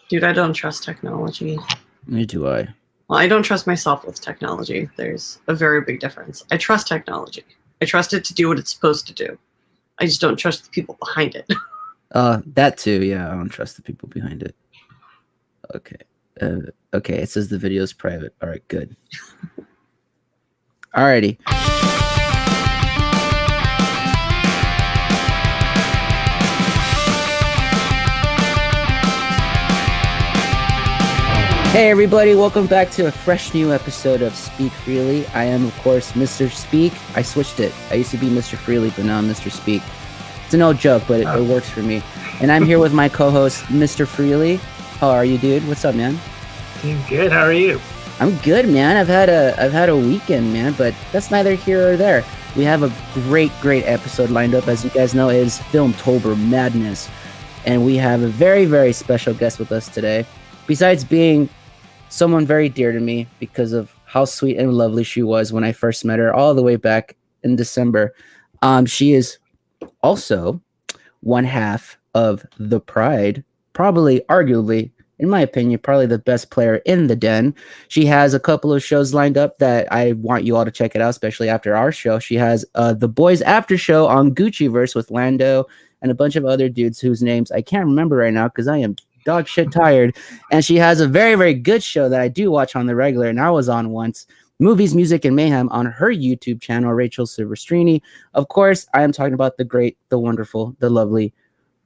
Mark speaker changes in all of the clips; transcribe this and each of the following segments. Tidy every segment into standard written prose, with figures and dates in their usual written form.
Speaker 1: Dude, I don't trust technology.
Speaker 2: Neither do I.
Speaker 1: Well, I don't trust myself with technology. There's a very big difference. I trust technology. I trust it to do what it's supposed to do. I just don't trust the people behind it.
Speaker 2: That too. Yeah, I don't trust the people behind it. Okay. Okay, it says the video is private. All right, good. Alrighty. Hey everybody, welcome back to a fresh new episode of Speak Freely. I am, of course, Mr. Speak. I switched it. I used to be Mr. Freely, but now I'm Mr. Speak. It's an old joke, but it works for me. And I'm here with my co-host, Mr. Freely. How are you, dude? What's up, man?
Speaker 3: Doing good. How are you?
Speaker 2: I'm good, man. I've had a weekend, man, but that's neither here or there. We have a great episode lined up. As you guys know, it is FILMTOBER Madness. And we have a very, very special guest with us today. Besides being someone very dear to me because of how sweet and lovely she was when I first met her all the way back in December. She is also one half of the Pride, probably, arguably, in my opinion, probably the best player in the den. She has a couple of shows lined up that I want you all to check it out, especially after our show. She has the Boys After Show on Gucciverse with Lando and a bunch of other dudes whose names I can't remember right now because I am dog shit tired. And she has a very, very good show that I do watch on the regular, and I was on once, Movies, Music, and Mayhem, on her YouTube channel, Rachel Silvestrini. Of course, I am talking about the great, the wonderful, the lovely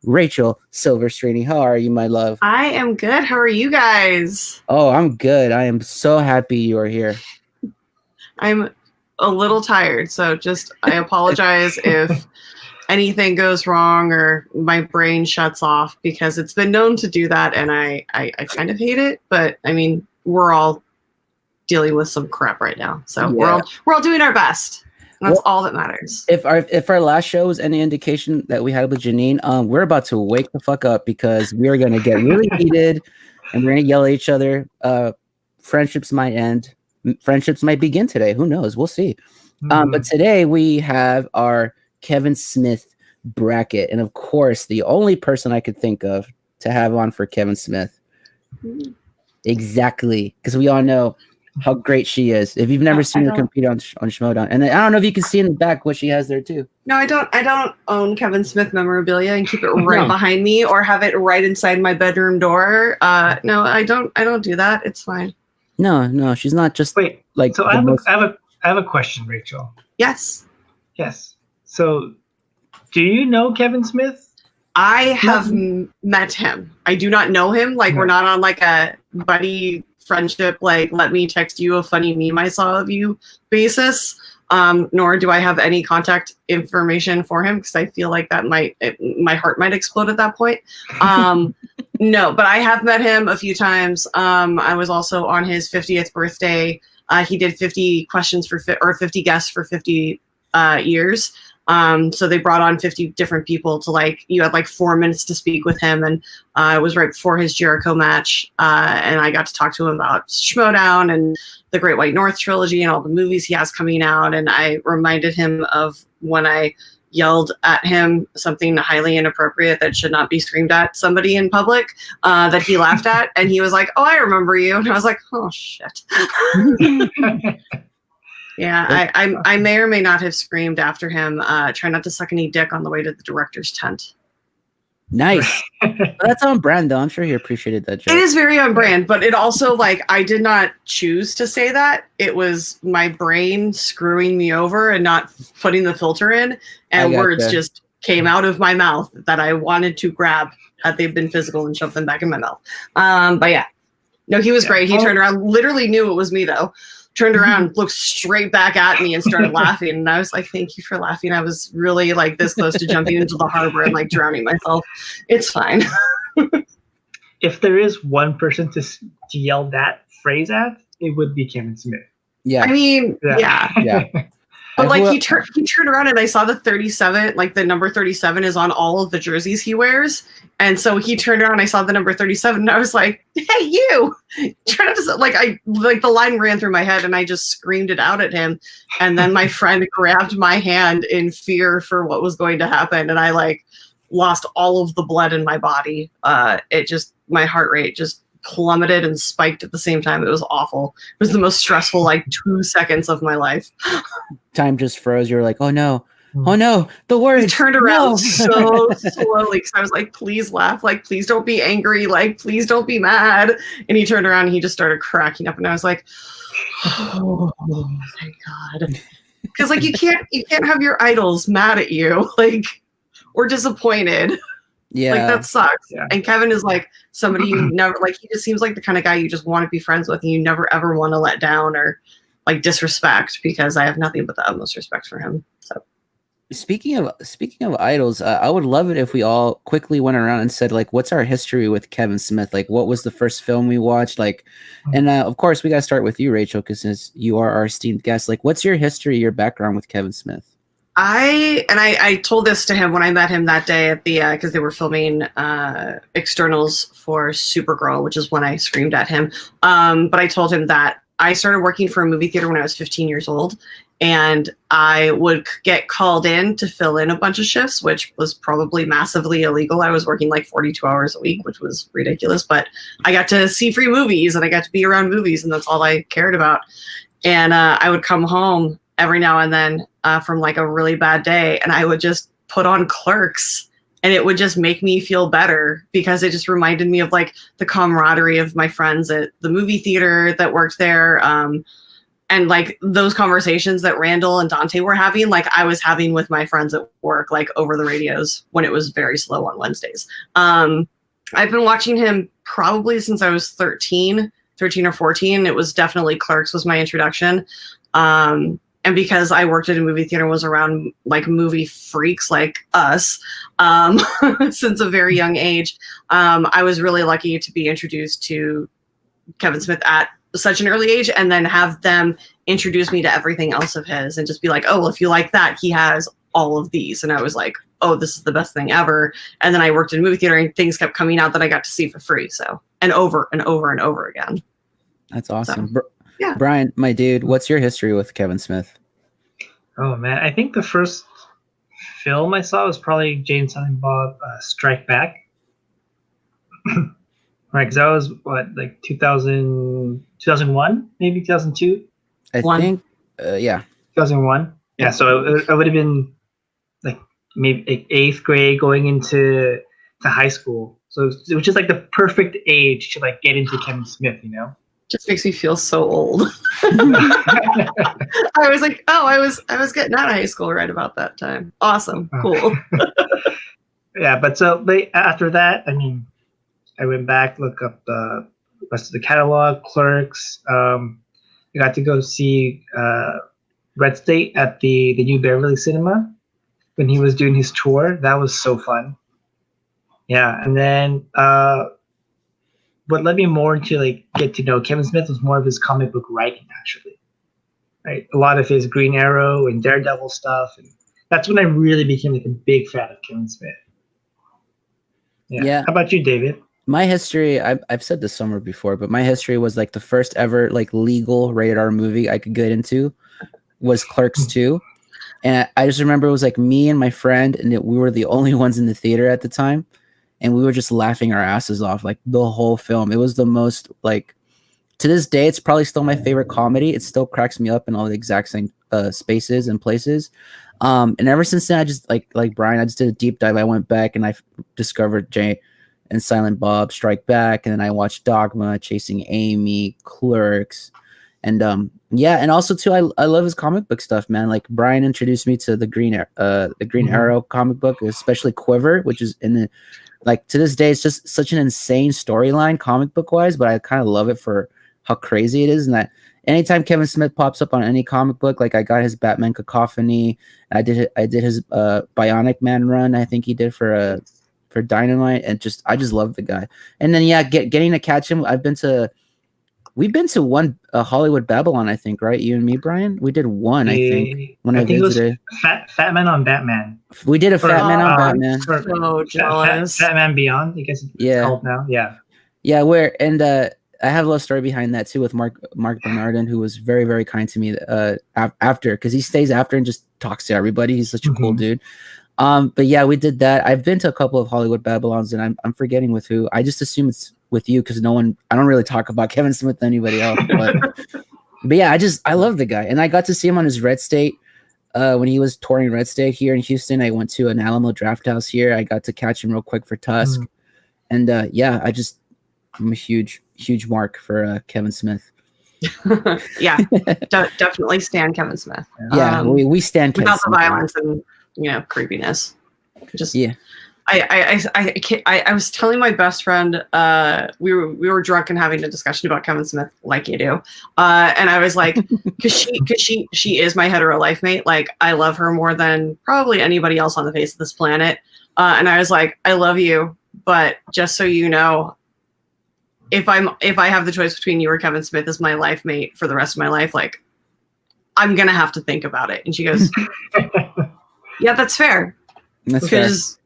Speaker 2: Rachel Silvestrini. How are you, my love?
Speaker 1: I am good. How are you guys?
Speaker 2: Oh, I'm good. I am so happy you are here.
Speaker 1: I'm a little tired, so I apologize if anything goes wrong or my brain shuts off, because it's been known to do that, and I kind of hate it. But I mean, we're all dealing with some crap right now, so yeah. we're all doing our best. And that's all that matters.
Speaker 2: If our last show was any indication that we had with Janine, we're about to wake the fuck up, because we are going to get really heated and we're going to yell at each other. Friendships might end. Friendships might begin today. Who knows? We'll see. But today we have our Kevin Smith bracket. And of course, the only person I could think of to have on for Kevin Smith. Exactly. Because we all know how great she is. If you've never seen her compete on Schmodown. And I don't know if you can see in the back what she has there too.
Speaker 1: No, I don't own Kevin Smith memorabilia and keep it right behind me or have it right inside my bedroom door. No, I don't do that. It's fine.
Speaker 2: No, she's not just like.
Speaker 3: So I have a question, Rachel.
Speaker 1: Yes.
Speaker 3: So, do you know Kevin Smith?
Speaker 1: I have met him. I do not know him. Like, we're not on like a buddy friendship, like, let me text you a funny meme I saw of you basis. Nor do I have any contact information for him, because I feel like that my heart might explode at that point. No, but I have met him a few times. I was also on his 50th birthday. He did 50 questions for 50 guests for 50 years. So they brought on 50 different people to you had 4 minutes to speak with him. And it was right before his Jericho match. And I got to talk to him about Schmodown and the Great White North trilogy and all the movies he has coming out. And I reminded him of when I yelled at him something highly inappropriate that should not be screamed at somebody in public, that he laughed at. And he was like, "Oh, I remember you." And I was like, "Oh, shit." Yeah, I may or may not have screamed after him, "Try not to suck any dick" on the way to the director's tent.
Speaker 2: Nice. That's on brand, though. I'm sure he appreciated that joke.
Speaker 1: It is very on brand, but it also, I did not choose to say that. It was my brain screwing me over and not putting the filter in, and words just came out of my mouth that I wanted to grab had they been physical and shove them back in my mouth. But yeah. No, he was great. He turned around, literally knew it was me, though. Turned around, looked straight back at me and started laughing. And I was like, "Thank you for laughing. I was really this close to jumping into the harbor and drowning myself. It's fine."
Speaker 3: If there is one person to yell that phrase at, it would be Kevin Smith.
Speaker 2: Yeah.
Speaker 1: I mean, yeah. But he turned around and I saw the 37, the number 37 is on all of the jerseys he wears. And so he turned around and I saw the number 37 and I was like, "Hey, you!" Trying to the line ran through my head and I just screamed it out at him. And then my friend grabbed my hand in fear for what was going to happen. And I lost all of the blood in my body. My heart rate just plummeted and spiked at the same time. It was awful. It was the most stressful 2 seconds of my life.
Speaker 2: Time just froze. You were like, oh no, the words.
Speaker 1: He turned around so slowly because I was like, please laugh, please don't be angry, please don't be mad. And he turned around and he just started cracking up, and I was like, oh thank God. Because you can't have your idols mad at you or disappointed.
Speaker 2: Yeah,
Speaker 1: that sucks.
Speaker 3: Yeah.
Speaker 1: And Kevin is somebody you never he just seems like the kind of guy you just want to be friends with, and you never ever want to let down or disrespect, because I have nothing but the utmost respect for him. So
Speaker 2: speaking of idols, I would love it if we all quickly went around and said what's our history with Kevin Smith? What was the first film we watched? And of course we got to start with you, Rachel, because since you are our esteemed guest, what's your history, your background with Kevin Smith?
Speaker 1: I told this to him when I met him that day at the because they were filming externals for Supergirl, which is when I screamed at him. But I told him that I started working for a movie theater when I was 15 years old, and I would get called in to fill in a bunch of shifts, which was probably massively illegal. I was working 42 hours a week, which was ridiculous, but I got to see free movies and I got to be around movies, and that's all I cared about. And I would come home every now and then from a really bad day, and I would just put on Clerks, and it would just make me feel better because it just reminded me of the camaraderie of my friends at the movie theater that worked there. And those conversations that Randall and Dante were having, I was having with my friends at work, over the radios when it was very slow on Wednesdays. I've been watching him probably since I was 13 or 14. It was definitely Clerks was my introduction. And because I worked at a movie theater and was around movie freaks like us since a very young age, I was really lucky to be introduced to Kevin Smith at such an early age, and then have them introduce me to everything else of his and just be like, oh, well, if you like that, he has all of these. And I was like, oh, this is the best thing ever. And then I worked in a movie theater and things kept coming out that I got to see for free. So, and over and over and over again.
Speaker 2: That's awesome.
Speaker 1: So, yeah.
Speaker 2: Brian, my dude, what's your history with Kevin Smith?
Speaker 3: Oh man, I think the first film I saw was probably Jay and Silent Bob Strike Back. Right, because that was what, 2001, maybe 2002.
Speaker 2: I think, yeah,
Speaker 3: 2001. Yeah, so I would have been maybe 8th grade going into high school. So it was just the perfect age to get into Kevin Smith,
Speaker 1: Just makes me feel so old. I was like, oh, I was getting out of high school right about that time. Awesome, cool.
Speaker 3: Yeah, but after that, I went back, look up the rest of the catalog, Clerks. I got to go see Red State at the New Beverly Cinema when he was doing his tour. That was so fun. Yeah, and then what led me more to get to know Kevin Smith was more of his comic book writing, actually. Right, a lot of his Green Arrow and Daredevil stuff, and that's when I really became a big fan of Kevin Smith. Yeah. How about you, David?
Speaker 2: My history, I've said this somewhere before, but my history was the first ever legal rated R movie I could get into was Clerks 2. And I just remember it was me and my friend, and we were the only ones in the theater at the time. And we were just laughing our asses off the whole film. It was the most to this day, it's probably still my favorite comedy. It still cracks me up in all the exact same spaces and places. And ever since then, I just like Brian, I just did a deep dive. I went back and I discovered Jay and Silent Bob Strike Back, and then I watched Dogma, Chasing Amy, Clerks, and and also too, I love his comic book stuff, man. Brian introduced me to the Green Arrow comic book, especially Quiver, which is in the to this day, it's just such an insane storyline comic book wise, but I kind of love it for how crazy it is. And that anytime Kevin Smith pops up on any comic book, I got his Batman Cacophony, I did his Bionic Man run, I think he did for Dynamite, and I just love the guy. And then getting to catch him, we've been to one Hollywood Babylon, I think, right? You and me, Brian? We did one, I think, when I visited.
Speaker 3: It was Fat Man on Batman.
Speaker 2: We did a Fat Man on Batman.
Speaker 1: So jealous.
Speaker 3: Fat Man Beyond, I guess it's called now. Yeah.
Speaker 2: Yeah, I have a little story behind that too with Mark Bernardin, who was very, very kind to me after, because he stays after and just talks to everybody. He's such a cool dude. But yeah, we did that. I've been to a couple of Hollywood Babylons, and I'm forgetting with who. I just assume it's with you because I don't really talk about Kevin Smith with anybody else. But yeah, I love the guy, and I got to see him on his Red State when he was touring Red State here in Houston. I went to an Alamo Draft House here. I got to catch him real quick for Tusk, and yeah, I'm a huge mark for Kevin Smith.
Speaker 1: Yeah, definitely stand Kevin Smith.
Speaker 2: Yeah, we stand Kevin
Speaker 1: without
Speaker 2: Smith.
Speaker 1: the violence and creepiness. Just
Speaker 2: yeah.
Speaker 1: I was telling my best friend, we were drunk and having a discussion about Kevin Smith, like you do, and I was like, because she is my hetero life mate. Like, I love her more than probably anybody else on the face of this planet, and I was like, I love you, but just so you know, if I have the choice between you or Kevin Smith as my life mate for the rest of my life, like, I'm gonna have to think about it. And she goes, yeah, that's fair. Because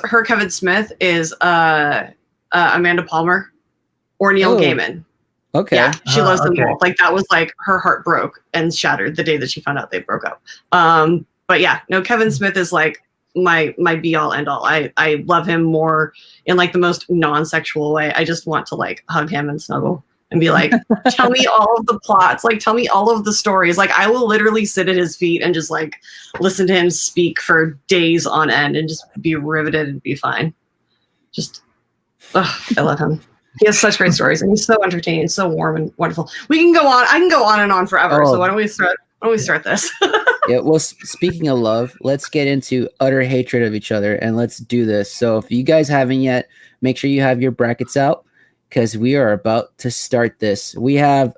Speaker 1: her Kevin Smith is Amanda Palmer or Neil Gaiman.
Speaker 2: Okay.
Speaker 1: Yeah, she loves them both. Like, that was like, her heart broke and shattered the day that she found out they broke up. But yeah, no, Kevin Smith is like my be all end all. I love him more in like the most non-sexual way. I just want to like hug him and snuggle and be like, tell me all of the plots, like tell me all of the stories. Like, I will literally sit at his feet and just like listen to him speak for days on end and just be riveted and be fine. Just, I love him. He has such great stories and he's so entertaining, so warm and wonderful. We can go on. I can go on and on forever. So why don't we start this?
Speaker 2: Yeah. Well, speaking of love, let's get into utter hatred of each other and let's do this. So if you guys haven't yet, make sure you have your brackets out, because we are about to start this. We have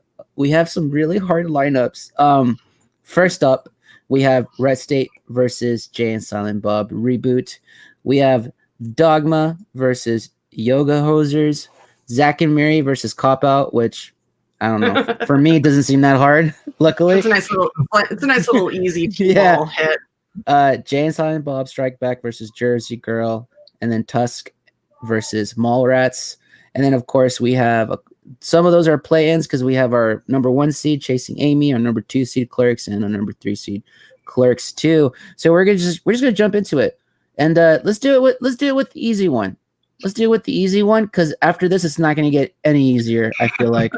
Speaker 2: some really hard lineups. First up, we have Red State versus Jay and Silent Bob reboot. We have Dogma versus Yoga Hosers. Zach and Mary versus Cop Out, which I don't know. For me, it doesn't seem that hard. Luckily,
Speaker 1: it's a nice little easy
Speaker 2: yeah.
Speaker 1: hit.
Speaker 2: Jay and Silent Bob Strike Back versus Jersey Girl, and then Tusk versus Mallrats. And then, of course, we have some of those are play-ins because we have our number 1 seed Chasing Amy, our number 2 seed Clerks, and our number 3 seed Clerks 2. So we're just gonna jump into it, and let's do it with the easy one. Let's do it with the easy one because after this, it's not gonna get any easier. I feel like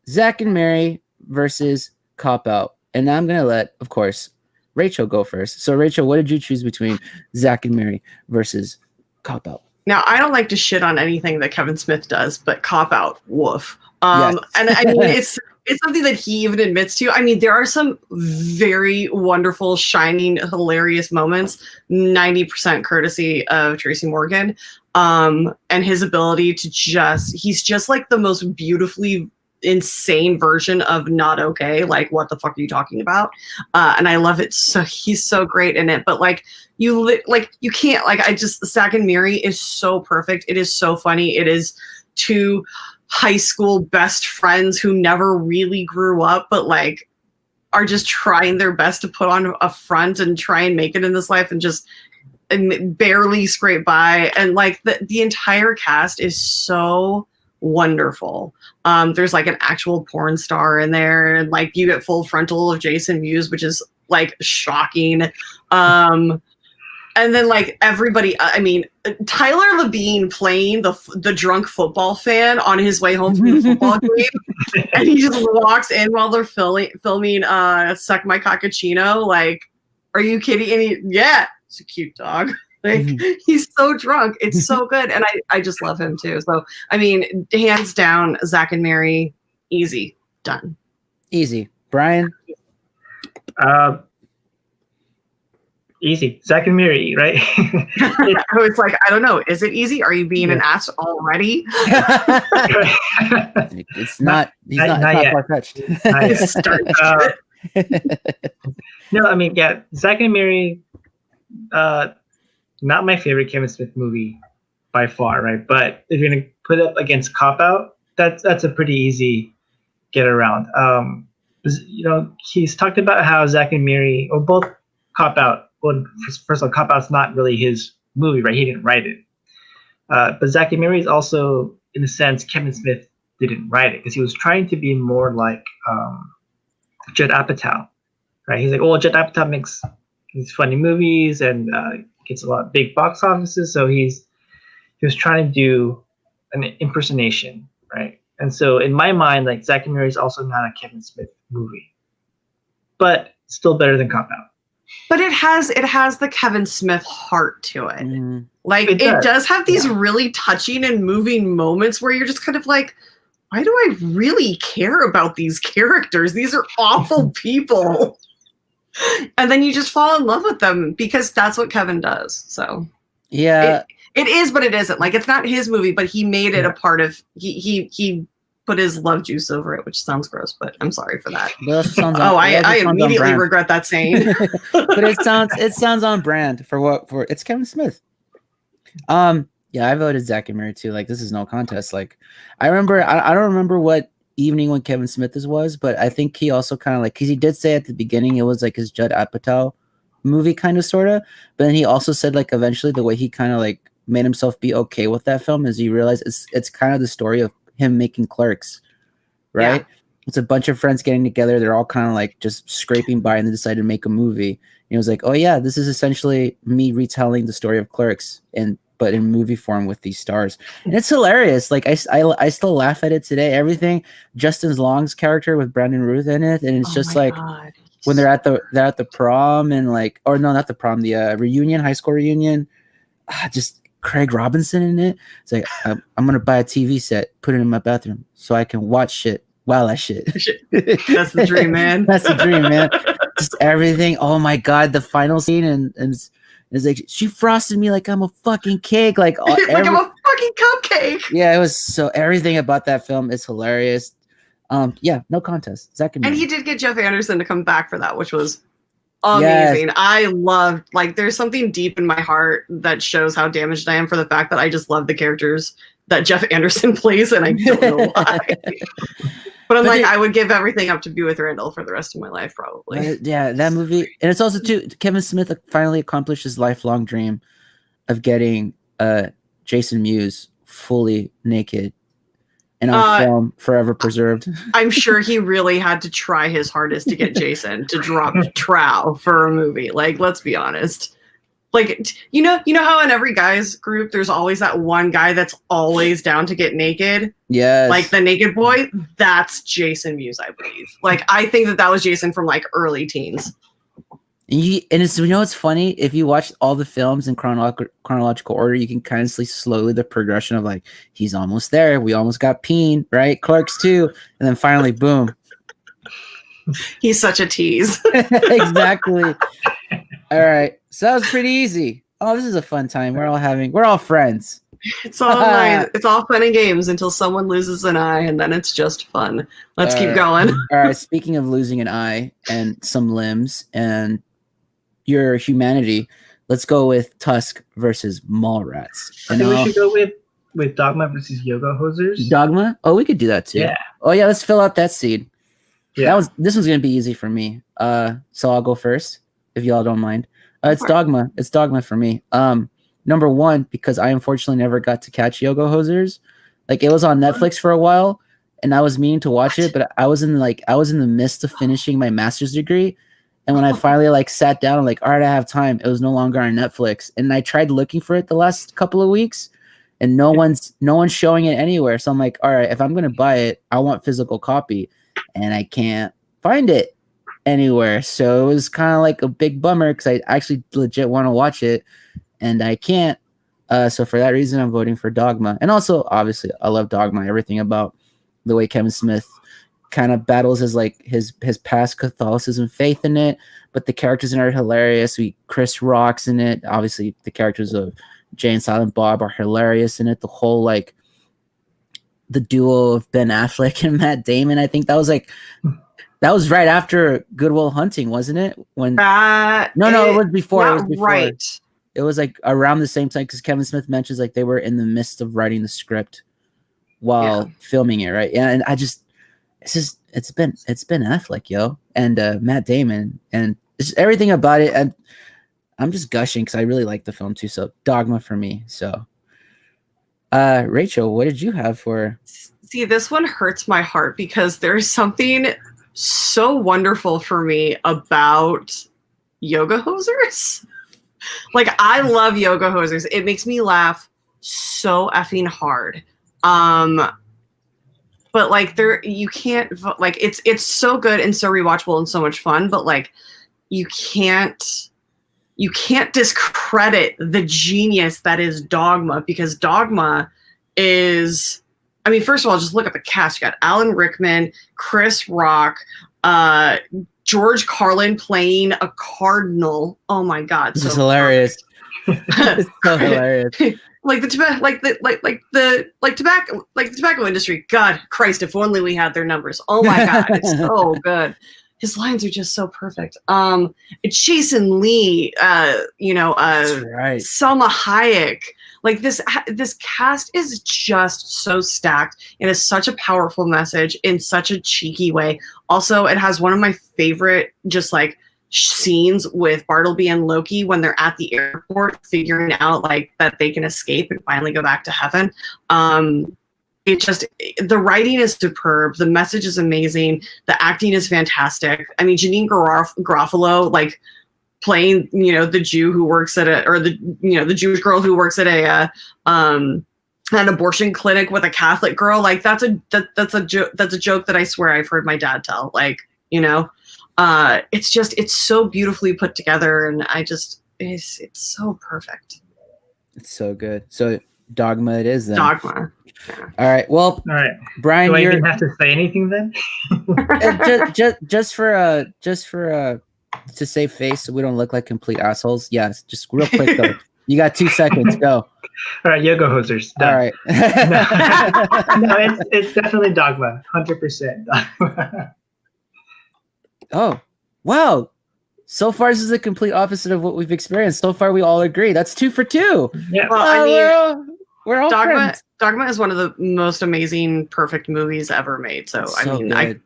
Speaker 2: Zach and Mary versus Cop Out, and I'm gonna let, of course, Rachel go first. So Rachel, what did you choose between Zach and Mary versus Cop Out?
Speaker 1: Now, I don't like to shit on anything that Kevin Smith does, but Cop Out, woof.
Speaker 2: Yes.
Speaker 1: And I mean, it's something that he even admits to. I mean, there are some very wonderful, shining, hilarious moments, 90% courtesy of Tracy Morgan, and his ability to he's just like the most beautifully insane version of not okay. Like, what the fuck are you talking about? And I love it. So he's so great in it, but like, you can't, like, Zach and Miri is so perfect. It is so funny. It is two high school best friends who never really grew up, but like are just trying their best to put on a front and try and make it in this life and barely scrape by. And like the entire cast is so wonderful. There's like an actual porn star in there, and like you get full frontal of Jason Mewes, which is like shocking. And then like everybody, I mean, Tyler Labine playing the drunk football fan on his way home from the football game, and he just walks in while they're filming Suck My Cockachino. Like, are you kidding? And it's a cute dog. Like, he's so drunk. It's so good. And I just love him too. So, I mean, hands down, Zach and Mary, easy, done.
Speaker 2: Easy. Brian?
Speaker 3: Easy. Zach and Miri, right?
Speaker 1: It's like, I don't know. Is it easy? Are you being an ass already?
Speaker 2: It's not. He's not far-fetched.
Speaker 3: No, I mean, yeah, Zach and Miri, not my favorite Kevin Smith movie by far, right? But if you're gonna put it up against Cop Out, that's a pretty easy get around. You know, he's talked about how Zach and Miri, or both Cop Out. Well, first of all, Cop Out's not really his movie, right? He didn't write it. But Zach and Miri is also, in a sense, Kevin Smith didn't write it because he was trying to be more like Judd Apatow, right? He's like, oh, Judd Apatow makes these funny movies and gets a lot of big box offices. So he was trying to do an impersonation, right? And so in my mind, like Zack and Miri is also not a Kevin Smith movie, but still better than Cop Out.
Speaker 1: But it has the Kevin Smith heart to it.
Speaker 2: Mm.
Speaker 1: Like it does have these really touching and moving moments where you're just kind of like, why do I really care about these characters? These are awful people. And then you just fall in love with them because that's what Kevin does. So
Speaker 2: yeah,
Speaker 1: it is, but it isn't. Like it's not his movie, but he made it a part of. He put his love juice over it, which sounds gross, but I'm sorry for that. I immediately regret that saying.
Speaker 2: But it sounds on brand for it's Kevin Smith. Yeah, I voted Zack and Miri too. Like this is no contest. Like I remember, I don't remember what evening when Kevin Smith was, but I think he also kind of like, because he did say at the beginning it was like his Judd Apatow movie kind of sorta, but then he also said like eventually the way he kind of like made himself be okay with that film is he realized it's kind of the story of him making Clerks, right? Yeah. It's a bunch of friends getting together, they're all kind of like just scraping by and they decided to make a movie. And he was like, oh yeah, this is essentially me retelling the story of Clerks but in movie form with these stars. And it's hilarious. Like I still laugh at it today. Everything, Justin Long's character with Brandon Ruth in it, and it's just like God. When they're at the prom and like, or no, not the prom, the reunion, high school reunion, just Craig Robinson in it. It's like I'm gonna buy a TV set, put it in my bathroom so I can watch shit while I shit.
Speaker 1: That's the dream, man.
Speaker 2: That's the dream, man. Just everything. Oh my God, the final scene and it's like she frosted me like I'm a fucking cake, like
Speaker 1: I'm a fucking cupcake.
Speaker 2: Yeah, it was so everything about that film is hilarious. Yeah, no contest. Zack and
Speaker 1: he did get Jeff Anderson to come back for that, which was amazing. Yes. I loved, like, there's something deep in my heart that shows how damaged I am for the fact that I just love the characters that Jeff Anderson plays, and I don't know why. But I'm like, I would give everything up to be with Randall for the rest of my life, probably.
Speaker 2: Yeah, that movie. And it's also, too, Kevin Smith finally accomplished his lifelong dream of getting Jason Mewes fully naked and on film, forever preserved.
Speaker 1: I'm sure he really had to try his hardest to get Jason to drop trow for a movie. Like, let's be honest. Like, you know how in every guy's group, there's always that one guy that's always down to get naked?
Speaker 2: Yes.
Speaker 1: Like the naked boy? That's Jason Mewes, I believe. Like, I think that was Jason from, like, early teens.
Speaker 2: And it's, you know what's funny? If you watch all the films in chronological order, you can kind of see slowly the progression of, like, he's almost there. We almost got Peen, right? Clerks 2. And then finally, boom.
Speaker 1: He's such a tease.
Speaker 2: Exactly. All right. So that was pretty easy. Oh, this is a fun time. We're all friends.
Speaker 1: It's all nice. It's all fun and games until someone loses an eye, and then it's just fun. Let's keep going.
Speaker 2: All right. Speaking of losing an eye and some limbs and your humanity, let's go with Tusk versus Mallrats.
Speaker 3: I think we should go with Dogma versus Yoga Hosers.
Speaker 2: Dogma? Oh, we could do that too.
Speaker 3: Yeah.
Speaker 2: Oh yeah, let's fill out that seed.
Speaker 3: Yeah.
Speaker 2: This one's gonna be easy for me. So I'll go first, if y'all don't mind. It's Dogma. It's Dogma for me. Number one, because I unfortunately never got to catch Yoga Hosers. Like, it was on Netflix for a while, and I was meaning to watch it, but I was in the midst of finishing my master's degree. And when I finally like sat down, I'm like, all right, I have time. It was no longer on Netflix. And I tried looking for it the last couple of weeks, and no one's showing it anywhere. So I'm like, all right, if I'm gonna buy it, I want physical copy, and I can't find it anywhere. So it was kind of like a big bummer because I actually legit want to watch it, and I can't. So for that reason, I'm voting for Dogma. And also, obviously, I love Dogma. Everything about the way Kevin Smith kind of battles his past Catholicism faith in it, but the characters in it are hilarious. Chris Rock's in it. Obviously, the characters of Jay and Silent Bob are hilarious in it. The whole like the duo of Ben Affleck and Matt Damon. I think that was right after Good Will Hunting, wasn't it? When it was before. It was before.
Speaker 1: Right.
Speaker 2: It was like around the same time because Kevin Smith mentions like they were in the midst of writing the script while filming it, right? Yeah, and it's been Affleck, yo, and Matt Damon, and it's just everything about it. And I'm just gushing because I really like the film too. So Dogma for me. So, Rachel, what did you have for?
Speaker 1: See, this one hurts my heart because there's something so wonderful for me about yoga hosers. Like, I love yoga hosers. It makes me laugh so effing hard. But like, you can't, like, it's so good and so rewatchable and so much fun, but like, you can't discredit the genius that is Dogma, because Dogma is, I mean, first of all, just look at the cast. You got Alan Rickman, Chris Rock, George Carlin playing a cardinal. Oh my God,
Speaker 2: This is hilarious. It's so hilarious.
Speaker 1: Like the tobacco industry. God Christ, if only we had their numbers. Oh my God, it's so good. His lines are just so perfect. Jason Lee, That's right. Selma Hayek. Like this cast is just so stacked. It is such a powerful message in such a cheeky way. Also, it has one of my favorite just like scenes with Bartleby and Loki when they're at the airport figuring out like that they can escape and finally go back to heaven. The writing is superb. The message is amazing. The acting is fantastic. I mean, Janine Garofalo, like playing, the Jew who works at the Jewish girl who works at an abortion clinic with a Catholic girl. Like that's a joke that I swear I've heard my dad tell. Like, it's so beautifully put together, and it's so perfect.
Speaker 2: It's so good. So Dogma it is then.
Speaker 1: Dogma. Yeah.
Speaker 2: All right. Well,
Speaker 3: all right.
Speaker 2: Brian,
Speaker 3: do I even have to say anything then?
Speaker 2: just for to save face so we don't look like complete assholes. Yes, just real quick though. You got 2 seconds. Go.
Speaker 3: All right, yoga hosers. Done.
Speaker 2: All right.
Speaker 3: No, it's definitely Dogma. 100% Dogma.
Speaker 2: Oh, wow. So far, this is the complete opposite of what we've experienced. So far, we all agree. That's 2 for 2.
Speaker 3: Yeah.
Speaker 1: Well, I mean,
Speaker 2: we're all friends.
Speaker 1: Dogma is one of the most amazing, perfect movies ever made. So
Speaker 2: good.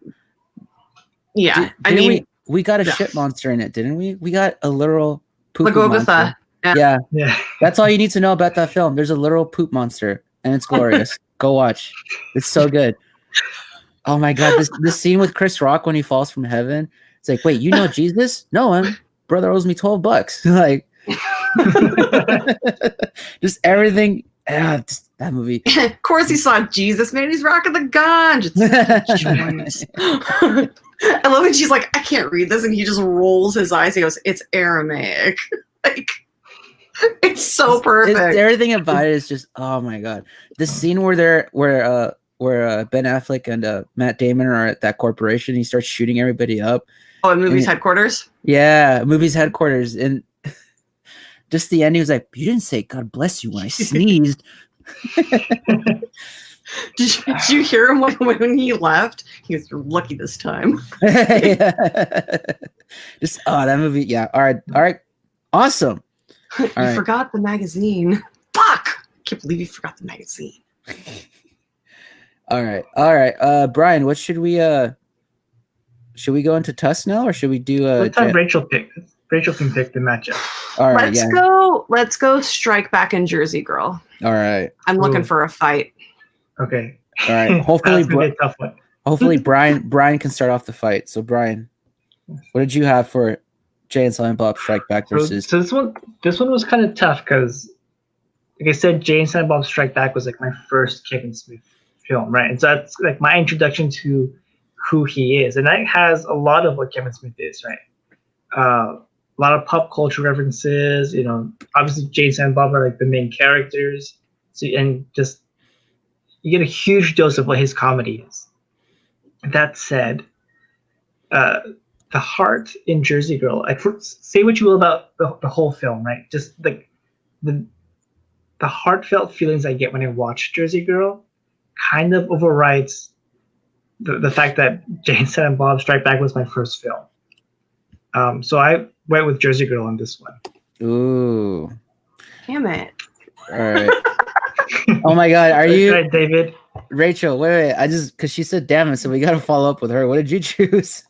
Speaker 2: We got a shit monster in it, didn't we? We got a literal poop monster. Yeah. That's all you need to know about that film. There's a literal poop monster, and it's glorious. Go watch. It's so good. Oh my God, this scene with Chris Rock when he falls from heaven. It's like, wait, you know Jesus? No, my brother owes me $12. Like, just everything. That movie.
Speaker 1: Of course, he saw Jesus, man. He's rocking the ganj. I love it. She's like, I can't read this, and he just rolls his eyes. He goes, "It's Aramaic." Like, it's so perfect.
Speaker 2: Everything about it is just, oh my God. The scene where Ben Affleck and Matt Damon are at that corporation, he starts shooting everybody up.
Speaker 1: Oh, at Movies Headquarters?
Speaker 2: Yeah, Movies Headquarters. And just the end, he was like, you didn't say God bless you when I sneezed.
Speaker 1: Did you hear him when he left? He goes, "You're lucky this time."
Speaker 2: Just, that movie. Yeah. All right. Awesome.
Speaker 1: You forgot the magazine. Fuck! I can't believe you forgot the magazine.
Speaker 2: All right. Brian, what should we go into Tusk now, or should we do
Speaker 3: let's have Rachel pick? Rachel can pick the matchup.
Speaker 2: All right.
Speaker 1: Let's go strike back in Jersey Girl.
Speaker 2: All right.
Speaker 1: I'm looking for a fight.
Speaker 3: Okay.
Speaker 2: All right. Hopefully
Speaker 3: a tough one.
Speaker 2: Hopefully Brian can start off the fight. So Brian, what did you have for Jay and Silent Bob Strike Back versus?
Speaker 3: So this one was kind of tough because, like I said, Jay and Silent Bob Strike Back was like my first Kevin Smith film, right? And so that's like my introduction to who he is, and that has a lot of what Kevin Smith is, right? A lot of pop culture references, obviously Jay and Silent Bob are like the main characters. So, and just you get a huge dose of what his comedy is. That said, the heart in Jersey Girl, like say what you will about the whole film, right? Just like the heartfelt feelings I get when I watch Jersey Girl kind of overrides the fact that Jay and Silent Bob Strike Back was my first film. So I went with Jersey Girl on this one.
Speaker 2: Ooh.
Speaker 1: Damn it.
Speaker 2: All right. Oh my God. Are you
Speaker 3: right, David?
Speaker 2: Rachel, wait. Because she said damn it, so we got to follow up with her. What did you choose?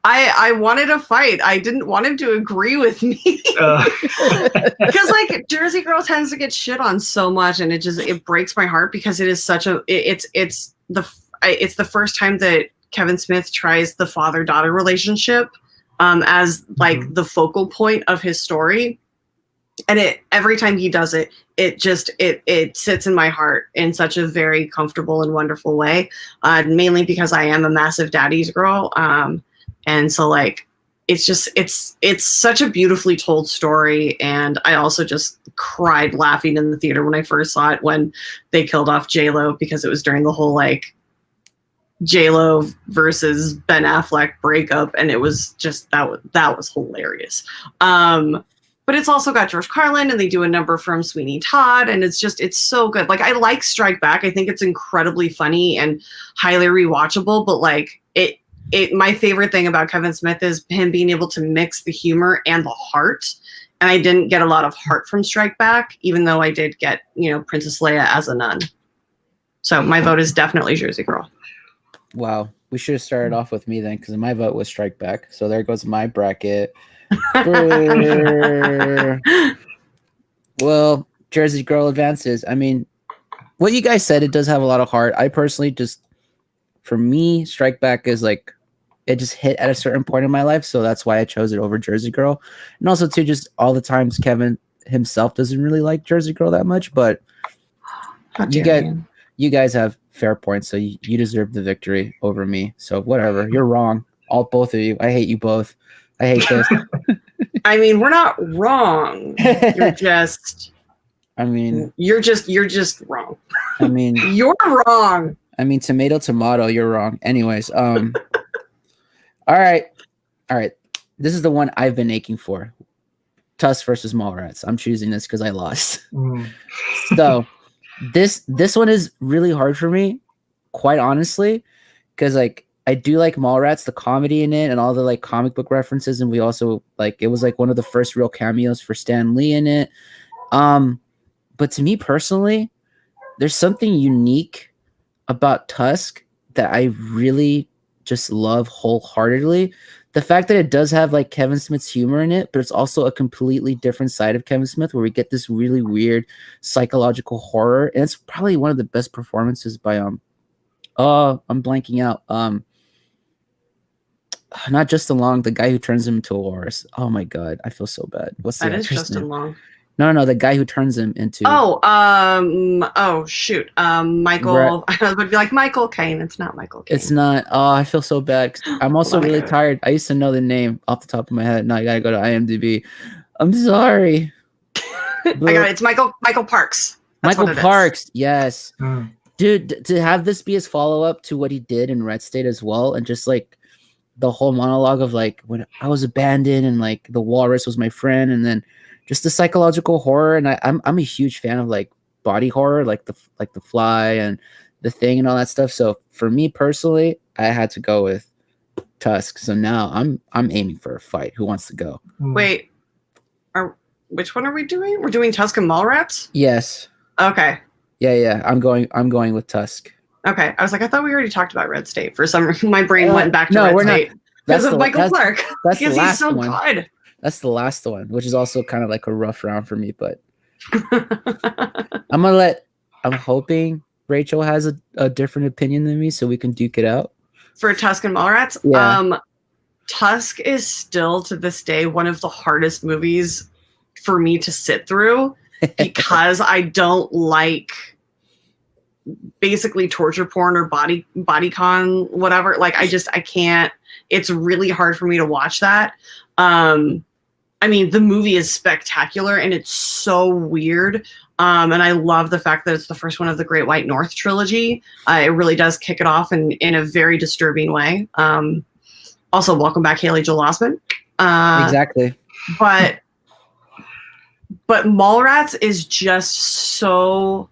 Speaker 1: I wanted a fight. I didn't want him to agree with me. Because like Jersey Girl tends to get shit on so much, and it breaks my heart because it is such a it's the first time that Kevin Smith tries the father-daughter relationship as like the focal point of his story. And every time he does it, it sits in my heart in such a very comfortable and wonderful way. Mainly because I am a massive daddy's girl. And so like, it's such a beautifully told story. And I also just cried laughing in the theater when I first saw it, when they killed off J-Lo, because it was during the whole like J-Lo versus Ben Affleck breakup. And it was just, that was hilarious. But it's also got George Carlin, and they do a number from Sweeney Todd, and it's so good. Like, I like Strike Back. I think it's incredibly funny and highly rewatchable, but like my favorite thing about Kevin Smith is him being able to mix the humor and the heart. And I didn't get a lot of heart from Strike Back, even though I did get, Princess Leia as a nun. So my vote is definitely Jersey Girl.
Speaker 2: Wow. We should have started off with me then, because my vote was Strike Back. So there goes my bracket. Well, Jersey Girl advances. I mean, what you guys said, it does have a lot of heart. I personally for me, Strike Back is like, it just hit at a certain point in my life, so that's why I chose it over Jersey Girl. And also too, just all the times Kevin himself doesn't really like Jersey Girl that much, but you guys have fair points, so you deserve the victory over me. So whatever, you're wrong, both of you. I hate you both. I hate this.
Speaker 1: I mean, we're not wrong. You're just.
Speaker 2: I mean,
Speaker 1: you're just wrong.
Speaker 2: I mean,
Speaker 1: you're wrong.
Speaker 2: I mean, tomato. You're wrong. Anyways, all right. This is the one I've been aching for. Tusk versus Mallrats. I'm choosing this because I lost. So this one is really hard for me, quite honestly, because like, I do like Mallrats, the comedy in it, and all the like comic book references, and we also like, it was like one of the first real cameos for Stan Lee in it. But to me personally, there's something unique about Tusk that I really just love wholeheartedly. The fact that it does have like Kevin Smith's humor in it, but it's also a completely different side of Kevin Smith, where we get this really weird psychological horror, and it's probably one of the best performances by I'm blanking out. Not Justin Long, the guy who turns him into a walrus. Oh my god, I feel so bad. What's
Speaker 1: that?
Speaker 2: Is
Speaker 1: Justin
Speaker 2: name?
Speaker 1: Long.
Speaker 2: No, the guy who turns him into.
Speaker 1: Shoot. Michael. I would be like Michael Caine. It's not Michael Caine.
Speaker 2: It's not. Oh, I feel so bad. I'm also really tired. I used to know the name off the top of my head. Now I gotta go to IMDb. I'm sorry.
Speaker 1: I got it. It's Michael Parks. That's
Speaker 2: Michael Parks. Yes. Dude, to have this be his follow-up to what he did in Red State as well, and just like the whole monologue of like when I was abandoned and like the walrus was my friend, and then just the psychological horror. And I'm a huge fan of like body horror, like the Fly and The Thing and all that stuff. So for me personally, I had to go with Tusk. So now I'm aiming for a fight. Who wants to go?
Speaker 1: Wait, which one are we doing? We're doing Tusk and Mallrats?
Speaker 2: Yes.
Speaker 1: Okay.
Speaker 2: Yeah. I'm going with Tusk.
Speaker 1: Okay, I was like, I thought we already talked about Red State. For some reason, my brain went back to Red State because of Michael Clark.
Speaker 2: That's
Speaker 1: because he's so good.
Speaker 2: That's the last one, which is also kind of like a rough round for me. But I'm hoping Rachel has a different opinion than me, so we can duke it out.
Speaker 1: For Tusk and Mallrats,
Speaker 2: yeah.
Speaker 1: Tusk is still to this day one of the hardest movies for me to sit through because I don't like basically torture porn or bodycon, whatever. Like I can't. It's really hard for me to watch that. I mean, the movie is spectacular and it's so weird. And I love the fact that it's the first one of the Great White North trilogy. It really does kick it off in a very disturbing way. Also, welcome back, Haley Joel Osment.
Speaker 2: Exactly.
Speaker 1: But Mallrats is just so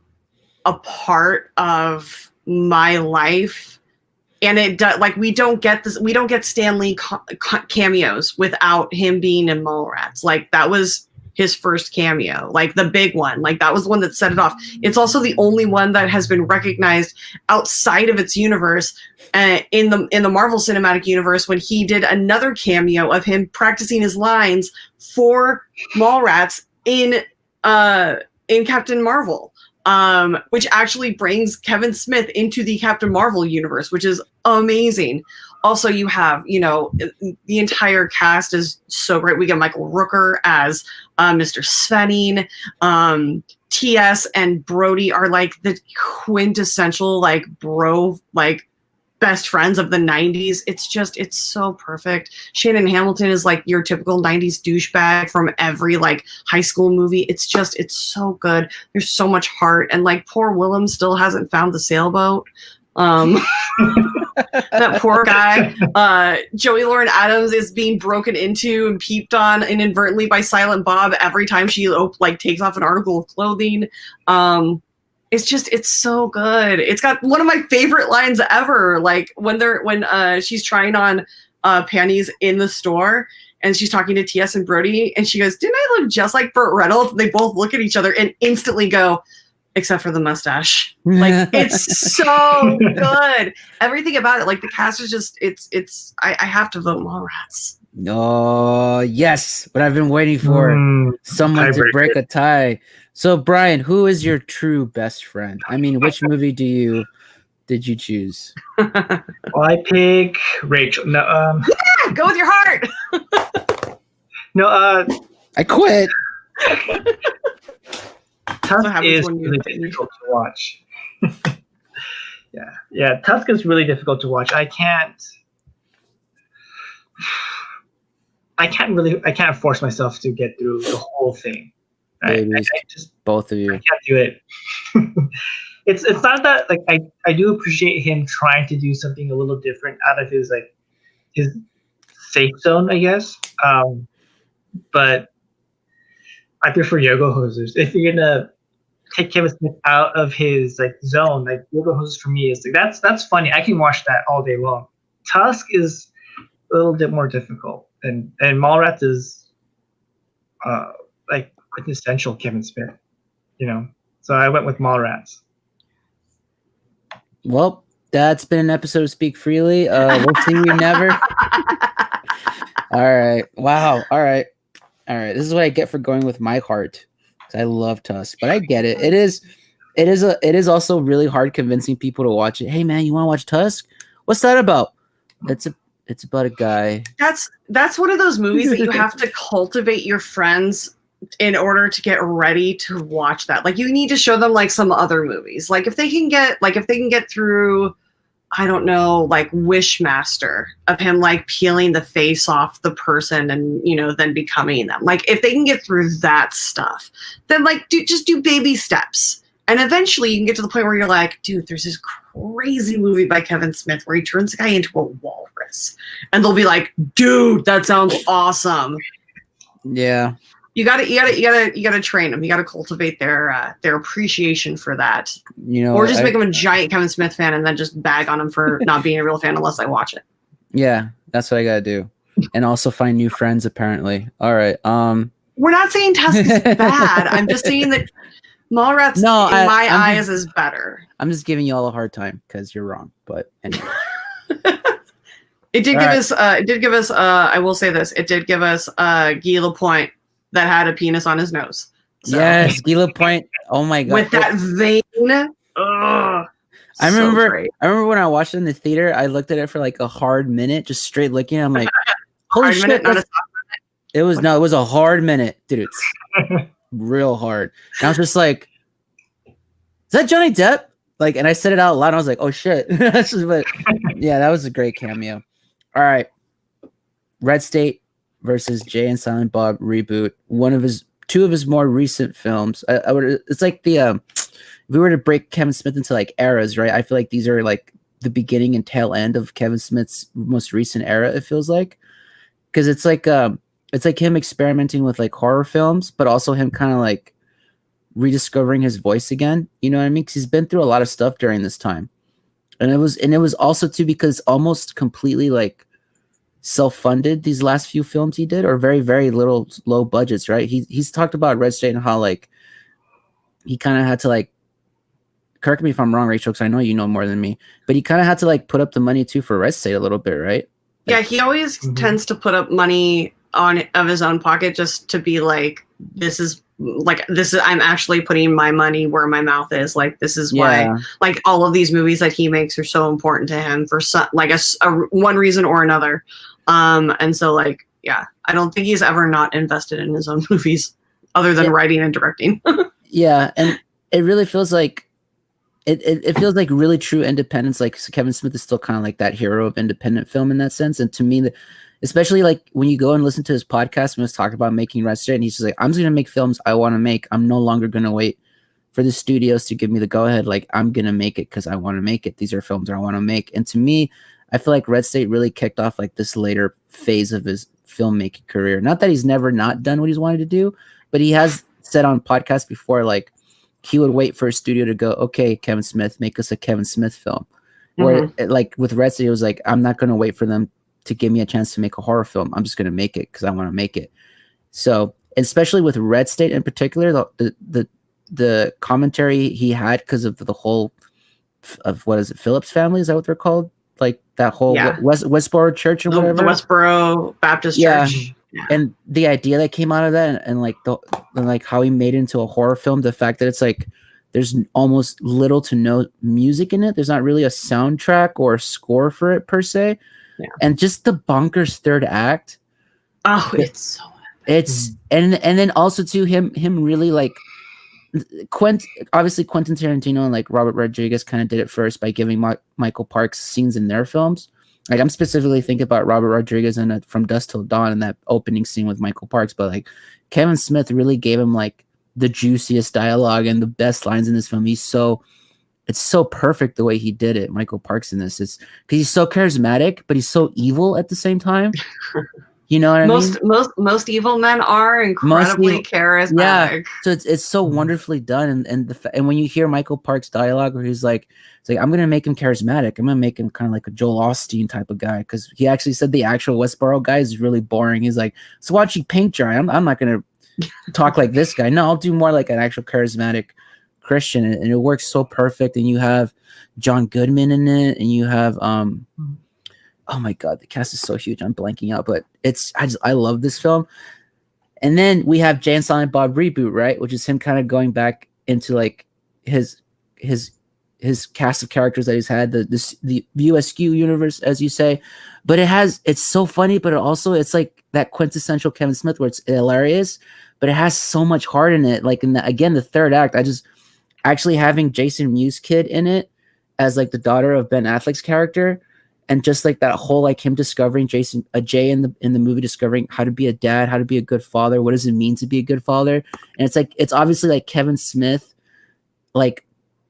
Speaker 1: a part of my life, and it does, like, we don't get Stan Lee cameos without him being in Mallrats. Like, that was his first cameo, like the big one. Like, that was the one that set it off. It's also the only one that has been recognized outside of its universe, in the Marvel Cinematic Universe, when he did another cameo of him practicing his lines for Mallrats in Captain Marvel. Which actually brings Kevin Smith into the Captain Marvel universe, which is amazing. also you have, the entire cast is so great. We get Michael Rooker as Mr. Svenning. TS and Brody are like the quintessential like bro like best friends of the 90s. It's so perfect. Shannon Hamilton is like your typical 90s douchebag from every like high school movie. It's so good. There's so much heart, and like poor Willem still hasn't found the sailboat. That poor guy. Joey Lauren Adams is being broken into and peeped on inadvertently by Silent Bob every time she like takes off an article of clothing. It's so good. It's got one of my favorite lines ever. Like when she's trying on panties in the store and she's talking to TS and Brody and she goes, "Didn't I look just like Burt Reynolds?" And they both look at each other and instantly go, "Except for the mustache." Like it's so good. Everything about it, like the cast is just I have to vote Mallrats.
Speaker 2: Oh yes, what I've been waiting for. Someone to break a tie. So Brian, who is your true best friend? I mean, which movie did you choose?
Speaker 3: Well, I pick Rachel. No,
Speaker 1: yeah, go with your heart.
Speaker 3: No,
Speaker 2: I quit.
Speaker 3: Tusk is really difficult to watch. Yeah. Tusk is really difficult to watch. I can't force myself to get through the whole thing. I just
Speaker 2: both of you.
Speaker 3: I can't do it. It's not that like I do appreciate him trying to do something a little different out of his safe zone, I guess. But I prefer yoga hosers. If you're gonna take Kevin Smith out of his zone, yoga hosers for me is that's funny. I can watch that all day long. Tusk is a little bit more difficult, and Mallrats is quintessential Kevin Smith, So I went with Mallrats.
Speaker 2: Well, that's been an episode of Speak Freely. We'll see you never. All right. Wow. All right. This is what I get for going with my heart. I love Tusk, but I get it. It is also really hard convincing people to watch it. Hey man, you want to watch Tusk? What's that about? It's about a guy.
Speaker 1: That's one of those movies that you have to cultivate your friends in order to get ready to watch that. Like you need to show them some other movies. Like if they can get through, I don't know, Wishmaster of him peeling the face off the person and then becoming them. Like if they can get through that stuff, then just do baby steps. And eventually you can get to the point where you're like, dude, there's this crazy movie by Kevin Smith where he turns the guy into a walrus. And they'll be like, dude, that sounds awesome.
Speaker 2: Yeah.
Speaker 1: You gotta train them. You gotta cultivate their appreciation for that. Or just make them a giant Kevin Smith fan and then just bag on him for not being a real fan unless I watch it.
Speaker 2: Yeah, that's what I gotta do. And also find new friends apparently. All right.
Speaker 1: We're not saying Tusk is bad. I'm just saying that Mallrats my eyes is better.
Speaker 2: I'm just giving you all a hard time because you're wrong. But anyway.
Speaker 1: It did give us I will say this, it did give us Guy Lapointe that had a penis on his nose. So.
Speaker 2: Yes, Guy Lapointe. Oh my god.
Speaker 1: With that vein.
Speaker 2: I remember when I watched it in the theater, I looked at it for a hard minute, just straight looking. I'm like, holy shit. Minute, not a it was a hard minute, dude. It's real hard. And I was just like, is that Johnny Depp? And I said it out loud. And I was like, oh shit. But yeah, that was a great cameo. All right. Red State versus Jay and Silent Bob reboot. Two of his more recent films. It's like if we were to break Kevin Smith into eras, right? I feel like these are the beginning and tail end of Kevin Smith's most recent era. It feels like, because it's like him experimenting with horror films, but also him kind of rediscovering his voice again. You know what I mean? Because he's been through a lot of stuff during this time, and it was also too because almost completely self-funded these last few films he did, or very very low budgets, right? He's talked about Red State and how he kind of had to correct me if I'm wrong, Rachel, because I know you know more than me, but he kind of had to put up the money too for Red State a little bit, right?
Speaker 1: Yeah, he always tends to put up money of his own pocket just to be this is I'm actually putting my money where my mouth is. Like, this is why, like, all of these movies that he makes are so important to him for some, like, one reason or another. And so, like, yeah, I don't think he's ever not invested in his own movies other than writing and directing.
Speaker 2: Yeah, and it really feels like it feels like really true independence. Like, Kevin Smith is still kind of like that hero of independent film in that sense. And to me, especially like when you go and listen to his podcast when he's talking about making Red State, and he's just like, I'm just gonna make films I want to make. I'm no longer gonna wait for the studios to give me the go ahead. Like, I'm gonna make it because I want to make it. These are films I want to make. And to me, I feel like Red State really kicked off like this later phase of his filmmaking career. Not that he's never not done what he's wanted to do, but he has said on podcasts before, like, he would wait for a studio to go, okay, Kevin Smith, make us a Kevin Smith film. Where like with Red State, it was like, I'm not going to wait for them to give me a chance to make a horror film. I'm just going to make it because I want to make it. So, especially with Red State in particular, the commentary he had because of the whole of what is it, Phillips family? Is that what they're called? Like that whole Westboro Church or whatever.
Speaker 1: The Westboro Baptist Church.
Speaker 2: Yeah. And the idea that came out of that, and like like how he made it into a horror film, the fact that it's like there's almost little to no music in it. There's not really a soundtrack or a score for it per se. Yeah. And just the bonkers third act.
Speaker 1: Oh, it's so
Speaker 2: it's and then also too him really like obviously Quentin Tarantino and like Robert Rodriguez kind of did it first by giving Michael Parks scenes in their films. Like, I'm specifically thinking about Robert Rodriguez and From Dusk Till Dawn and that opening scene with Michael Parks, but like Kevin Smith really gave him like the juiciest dialogue and the best lines in this film. It's so perfect the way he did it, Michael Parks in this. It's because he's so charismatic, but he's so evil at the same time. You know what I mean?
Speaker 1: Most evil men are incredibly charismatic.
Speaker 2: Yeah, so it's so wonderfully done, and when you hear Michael Parks' dialogue, where he's like, "It's like I'm gonna make him charismatic. I'm gonna make him kind of like a Joel Osteen type of guy," because he actually said the actual Westboro guy is really boring. He's like, "So watch you paint dry. I'm not gonna talk like this guy. No, I'll do more like an actual charismatic Christian," and it works so perfect. And you have John Goodman in it, and you have oh my god, the cast is so huge. I'm blanking out, but I love this film. And then we have Jay and Silent Bob reboot, right? Which is him kind of going back into like his cast of characters that he's had, the USQ universe, as you say. But it's so funny, but it's like that quintessential Kevin Smith where it's hilarious, but it has so much heart in it. Like again, the third act, actually having Jason Mewes' kid in it as like the daughter of Ben Affleck's character. And just like that whole, like him discovering Jay in the movie, discovering how to be a dad, how to be a good father. What does it mean to be a good father? And it's like, it's obviously like Kevin Smith, like,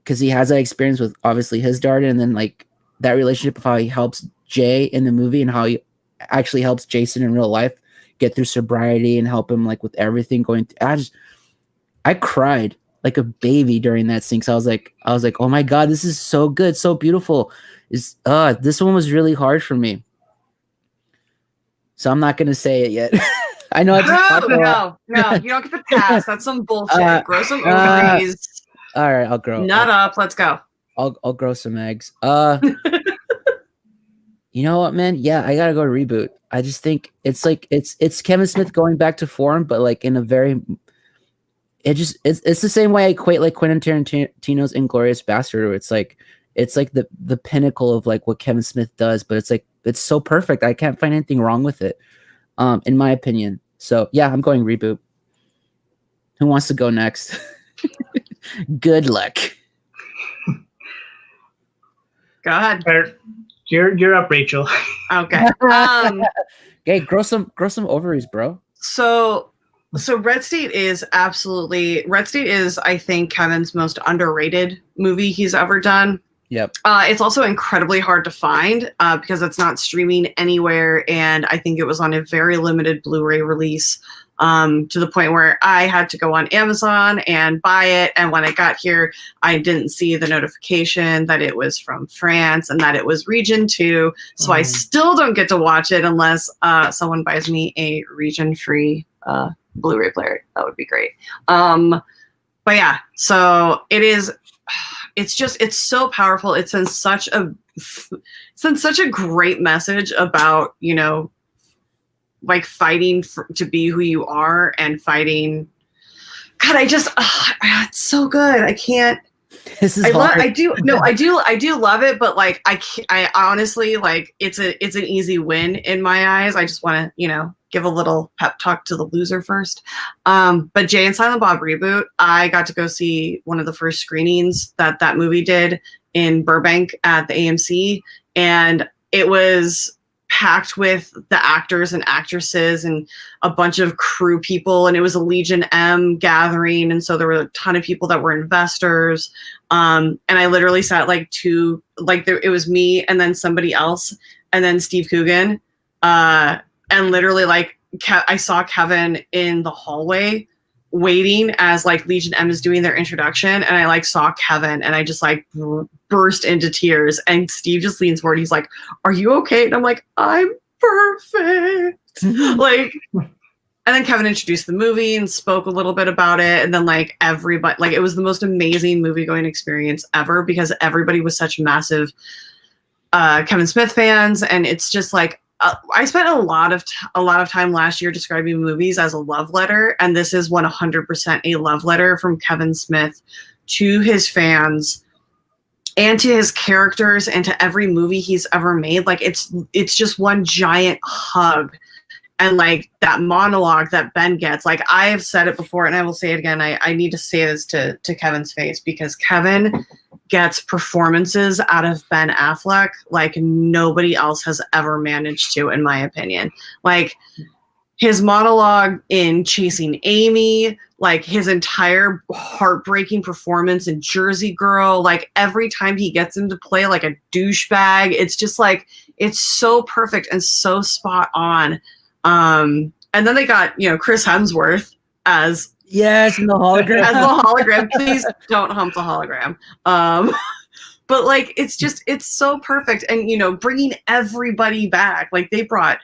Speaker 2: cause he has that experience with obviously his daughter. And then like that relationship of how he helps Jay in the movie and how he actually helps Jason in real life get through sobriety and help him like with everything going. I cried like a baby during that scene. So I was like, oh my God, this is so good. So beautiful. This one was really hard for me, so I'm not gonna say it yet. I know.
Speaker 1: No, you don't get the pass. That's some bullshit. Grow some ovaries.
Speaker 2: All right, I'll grow.
Speaker 1: Nut up. Let's go.
Speaker 2: I'll grow some eggs. You know what, man? Yeah, I gotta go to reboot. I just think it's like it's Kevin Smith going back to form, but like in a very. It's the same way I equate like Quentin Tarantino's Inglourious Bastard, where it's like the pinnacle of like what Kevin Smith does, but it's like it's so perfect. I can't find anything wrong with it, in my opinion. So yeah, I'm going reboot. Who wants to go next? Good luck.
Speaker 1: Go ahead.
Speaker 3: You're up, Rachel.
Speaker 1: Okay.
Speaker 2: Okay, grow some ovaries, bro.
Speaker 1: So Red State is, I think, Kevin's most underrated movie he's ever done.
Speaker 2: Yep.
Speaker 1: It's also incredibly hard to find because it's not streaming anywhere, and I think it was on a very limited Blu-ray release to the point where I had to go on Amazon and buy it, and when I got here, I didn't see the notification that it was from France and that it was Region 2, so I still don't get to watch it unless someone buys me a region-free Blu-ray player. That would be great. But yeah, so it is... It's so powerful. It's in such a great message about, like fighting to be who you are and fighting God, it's so good. I can't.
Speaker 2: This is hard.
Speaker 1: I do love it, but like I honestly like it's an easy win in my eyes. I just want to give a little pep talk to the loser first. But Jay and Silent Bob Reboot, I got to go see one of the first screenings that movie did in Burbank at the AMC, and it was packed with the actors and actresses and a bunch of crew people, and it was a Legion M gathering, and so there were a ton of people that were investors. And I literally sat it was me and then somebody else and then Steve Coogan, and literally I saw Kevin in the hallway waiting as Legion M is doing their introduction, and I saw Kevin and I just burst into tears, and Steve just leans forward. He's like, "Are you okay?" And I'm like, "I'm perfect." And then Kevin introduced the movie and spoke a little bit about it, and then everybody, it was the most amazing movie going experience ever because everybody was such massive Kevin Smith fans, and it's just I spent a lot of time last year describing movies as a love letter, and this is 100% a love letter from Kevin Smith to his fans and to his characters and to every movie he's ever made. It's just one giant hug. And that monologue that Ben gets, I have said it before and I will say it again. I need to say this to Kevin's face, because Kevin gets performances out of Ben Affleck like nobody else has ever managed to, in my opinion. His monologue in Chasing Amy, his entire heartbreaking performance in Jersey Girl, every time he gets him to play a douchebag, it's just it's so perfect and so spot on. And then they got, Chris Hemsworth as
Speaker 2: in the hologram.
Speaker 1: As the hologram. Please don't hump the hologram. But it's so perfect. And, bringing everybody back, they brought,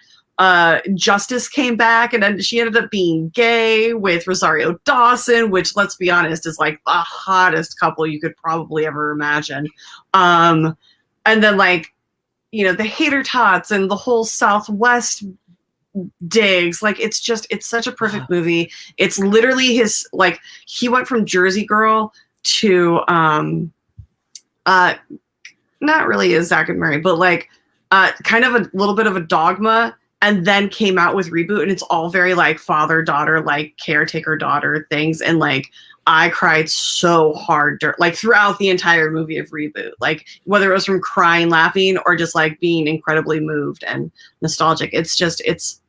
Speaker 1: Justice came back, and then she ended up being gay with Rosario Dawson, which, let's be honest, is the hottest couple you could probably ever imagine. And then the Hater Tots and the whole Southwest digs, it's such a perfect movie. It's literally his, he went from Jersey Girl to not really a Zack and Mary, but kind of a little bit of a Dogma, and then came out with Reboot, and it's all very father daughter, caretaker daughter things, and I cried so hard throughout the entire movie of Reboot, whether it was from crying, laughing, or just being incredibly moved and nostalgic. It's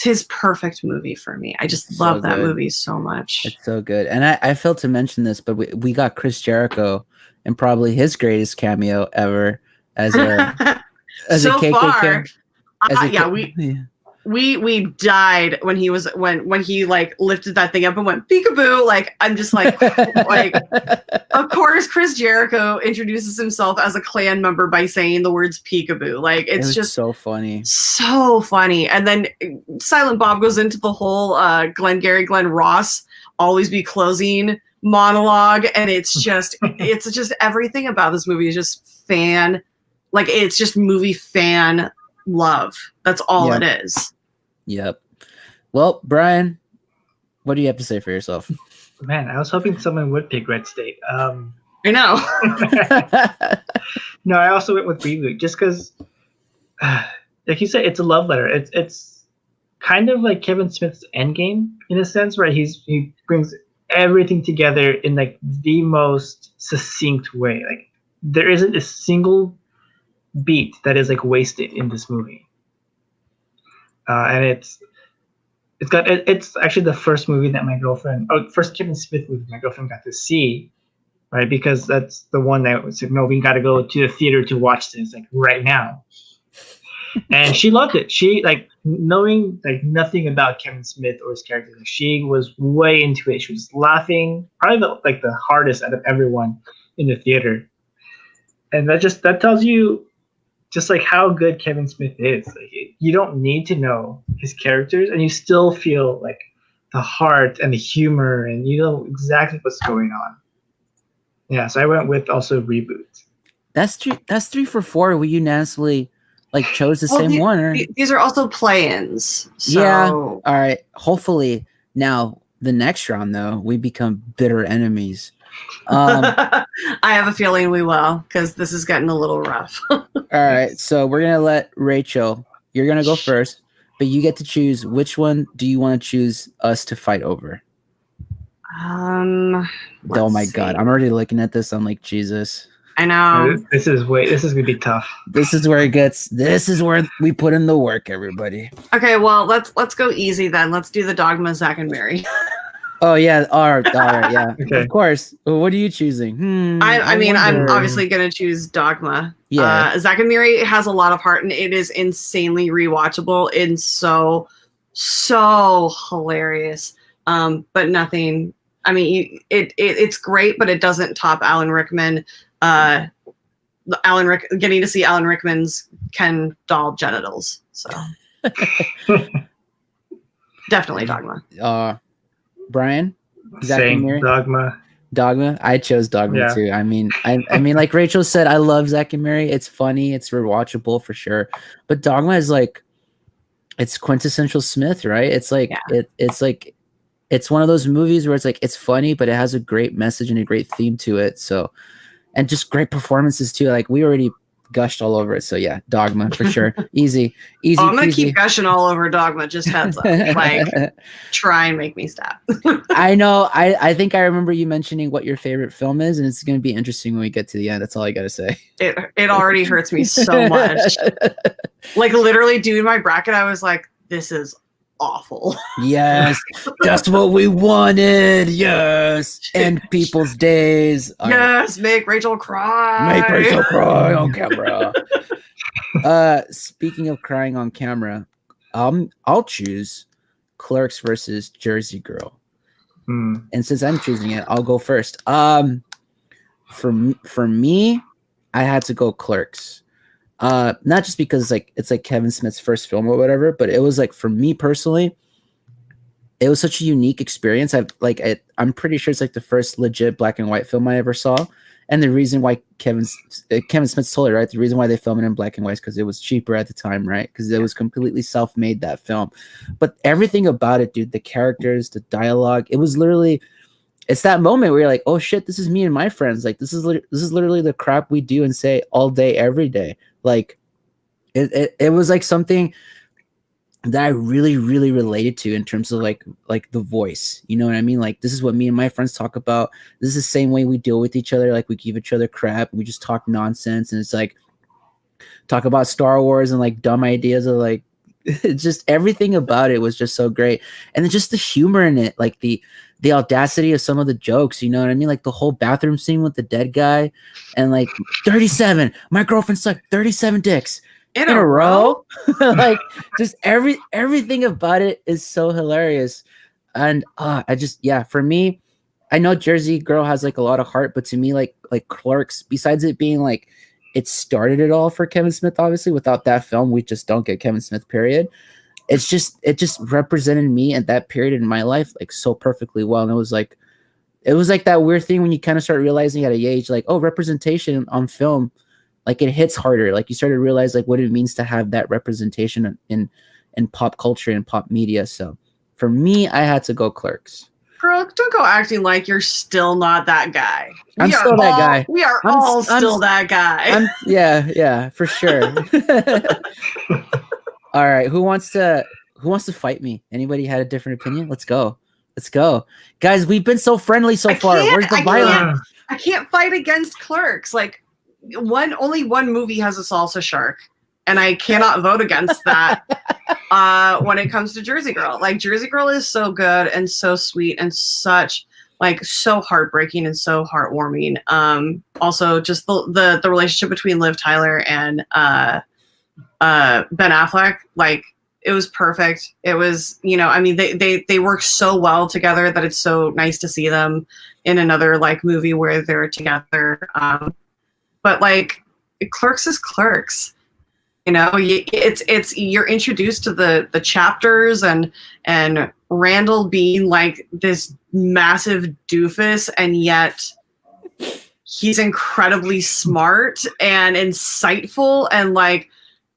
Speaker 1: his perfect movie for me. I just love that movie so much.
Speaker 2: It's so good. And I failed to mention this, but we got Chris Jericho and probably his greatest cameo ever as a
Speaker 1: so
Speaker 2: KKK.
Speaker 1: Far. We died when he was when he lifted that thing up and went peekaboo. I'm just of course Chris Jericho introduces himself as a Klan member by saying the words peekaboo. It's just
Speaker 2: so funny.
Speaker 1: So funny. And then Silent Bob goes into the whole Glenn Ross always be closing monologue, and it's just everything about this movie is just it's just movie fan love. That's all it is.
Speaker 2: Yep. Well, Brian, what do you have to say for yourself?
Speaker 3: Man, I was hoping someone would pick Red State.
Speaker 1: I know.
Speaker 3: No, I also went with Reboot just because, like you said, it's a love letter. It's kind of like Kevin Smith's Endgame in a sense, where he brings everything together in the most succinct way. There isn't a single beat that is wasted in this movie. And it's actually the first movie that first Kevin Smith movie my girlfriend got to see, right? Because that's the one that was no, we got to go to the theater to watch this right now. And she loved it. She knowing nothing about Kevin Smith or his character. She was way into it. She was laughing, probably the hardest out of everyone in the theater. And that tells you just how good Kevin Smith is. You don't need to know his characters, and you still feel the heart and the humor, and you know exactly what's going on. Yeah, so I went with also Reboot.
Speaker 2: That's 3 for 4. We unanimously chose the same one. Or...
Speaker 1: These are also play-ins. So...
Speaker 2: Yeah. All right. Hopefully now the next round, though, we become bitter enemies.
Speaker 1: I have a feeling we will, because this is getting a little rough.
Speaker 2: All right, so we're gonna let Rachel. You're gonna go first, but you get to choose which one do you want to choose us to fight over. Oh my God, I'm already looking at this. I'm like, Jesus.
Speaker 1: I know.
Speaker 3: This is gonna be tough.
Speaker 2: This is where we put in the work, everybody.
Speaker 1: Okay, well, let's go easy then. Let's do the Dogma, Zack and Mary.
Speaker 2: Oh yeah, all right, yeah.
Speaker 3: Okay.
Speaker 2: Of course. Well, what are you choosing?
Speaker 1: I mean, I'm
Speaker 2: wonder.
Speaker 1: obviously gonna choose Dogma.
Speaker 2: Yeah.
Speaker 1: Zack and Mary has a lot of heart, and it is insanely rewatchable and so hilarious. But nothing. I mean, it's great, but it doesn't top Alan Rickman. Getting to see Alan Rickman's Ken doll genitals. So definitely Dogma.
Speaker 2: Brian? Zack and Mary?
Speaker 3: Dogma.
Speaker 2: I chose Dogma too. I mean, like Rachel said, I love Zack and Mary. It's funny, it's rewatchable for sure. But Dogma is like, it's quintessential Smith, right? It's like it's one of those movies where it's like it's funny, but it has a great message and a great theme to it. So, and just great performances too. Like we already gushed all over it. So yeah, Dogma for sure. Easy.
Speaker 1: I'm gonna keep gushing all over Dogma. Just heads up. Like, try and make me stop.
Speaker 2: I know. I think I remember you mentioning what your favorite film is, and it's gonna be interesting when we get to the end. That's all I gotta say.
Speaker 1: It already hurts me so much. Like literally doing my bracket, I was like, this is awful.
Speaker 2: Yes, that's what we wanted. Yes, end people's days.
Speaker 1: Yes, make Rachel cry.
Speaker 2: Make Rachel cry on camera. Speaking of crying on camera, I'll choose Clerks versus Jersey Girl. And since I'm choosing it, I'll go first. For me, I had to go Clerks. Not just because it's like Kevin Smith's first film or whatever, but it was like, for me personally, it was such a unique experience. I'm pretty sure it's like the first legit black and white film I ever saw. And the reason why Kevin Smith told it, right? The reason why they filmed it in black and white is because it was cheaper at the time, right? Because it was completely self-made, that film. But everything about it, dude, the characters, the dialogue, it was literally, it's that moment where you're like, oh shit, this is me and my friends. Like this is literally the crap we do and say all day, every day. Like it was like something that I really, really related to in terms of like the voice, you know what I mean? Like this is what me and my friends talk about. This is the same way we deal with each other. Like we give each other crap. We just talk nonsense, and it's like talk about Star Wars and like dumb ideas of like just everything about it was just so great. And then just the humor in it, like the audacity of some of the jokes, you know what I mean? Like the whole bathroom scene with the dead guy and like 37, my girlfriend sucked 37 dicks in a row. Like just everything about it is so hilarious. And for me, I know Jersey Girl has like a lot of heart, but to me, like Clerks, besides it being like it started it all for Kevin Smith, obviously without that film, we just don't get Kevin Smith, period. It just represented me at that period in my life like so perfectly well. And it was like that weird thing when you kind of start realizing at a age, like, oh, representation on film, like it hits harder. Like you start to realize like what it means to have that representation in pop culture and pop media. So for me, I had to go Clerks.
Speaker 1: Girl, don't go acting like you're still not that guy.
Speaker 2: I'm still that guy.
Speaker 1: We are all still that guy.
Speaker 2: Yeah, for sure. All right, who wants to fight me? Anybody had a different opinion? Let's go, guys. We've been so friendly so far. Where's the violence?
Speaker 1: I can't fight against Clerks. Like only one movie has a salsa shark, and I cannot vote against that. When it comes to Jersey Girl, like Jersey Girl is so good and so sweet and such like so heartbreaking and so heartwarming. Also just the relationship between Liv Tyler and Ben Affleck, like it was perfect. It was, you know, I mean they work so well together that it's so nice to see them in another like movie where they're together. But like Clerks is Clerks. You know, it's you're introduced to the chapters and Randall being like this massive doofus, and yet he's incredibly smart and insightful, and like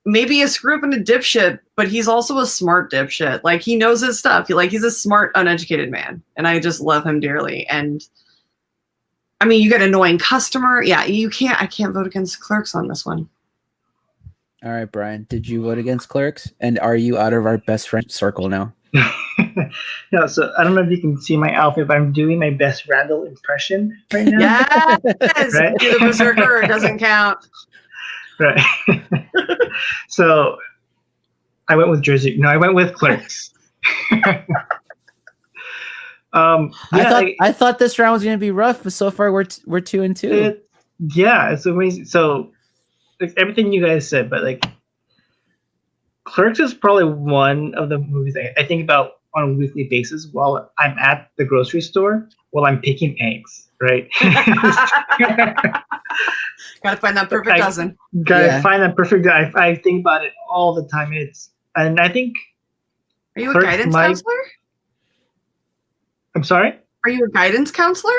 Speaker 1: maybe a screw up and a dipshit, but he's also a smart dipshit. Like, he knows his stuff. He's a smart, uneducated man, and I just love him dearly. And I mean, you get annoying customer. Yeah, I can't vote against Clerks on this one.
Speaker 2: All right, Brian, did you vote against Clerks? And are you out of our best friend circle now?
Speaker 3: No, so I don't know if you can see my outfit, but I'm doing my best Randall impression right now.
Speaker 1: Yes,
Speaker 3: Right?
Speaker 1: do the berserker. It doesn't count.
Speaker 3: Right. So I went with Jersey. No, I went with Clerks.
Speaker 2: I thought this round was going to be rough, but so far we're 2-2.
Speaker 3: It's amazing. So like, everything you guys said, but like Clerks is probably one of the movies I think about on a weekly basis while I'm at the grocery store while I'm picking eggs, right?
Speaker 1: Gotta find that perfect dozen.
Speaker 3: Gotta find that perfect. I think about it all the time. And I think.
Speaker 1: Are you a guidance counselor?
Speaker 3: I'm sorry?
Speaker 1: Are you a guidance counselor?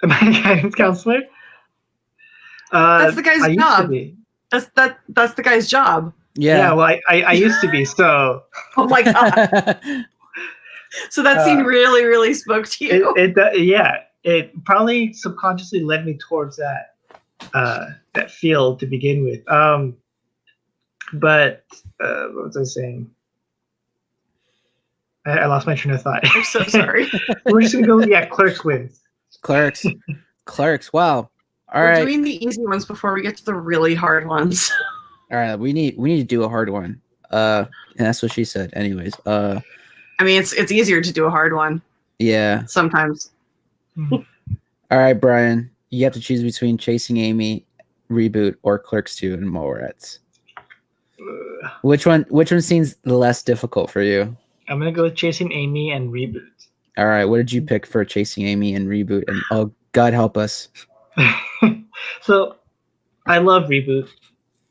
Speaker 3: Am I a guidance counselor?
Speaker 1: That's the guy's
Speaker 3: I
Speaker 1: job.
Speaker 3: Used to be.
Speaker 1: That's the guy's job.
Speaker 3: Yeah. Well, I used to be. So.
Speaker 1: Oh my god. So that scene really, really spoke to you.
Speaker 3: It probably subconsciously led me towards that field to begin with. But what was I saying? I lost my train of thought.
Speaker 1: I'm so sorry.
Speaker 3: We're just gonna go. Clerks wins.
Speaker 2: Clerks. Wow. All
Speaker 1: We're
Speaker 2: right.
Speaker 1: doing the easy ones before we get to the really hard ones.
Speaker 2: All right. We need to do a hard one. And that's what she said. Anyways.
Speaker 1: I mean, it's easier to do a hard one.
Speaker 2: Yeah.
Speaker 1: Sometimes.
Speaker 2: All right, Brian. You have to choose between Chasing Amy, Reboot, or Clerks 2 and Mallrats. Which one seems less difficult for you?
Speaker 3: I'm gonna go with Chasing Amy and Reboot.
Speaker 2: All right. What did you pick for Chasing Amy and Reboot? And oh, God help us.
Speaker 3: So, I love Reboot.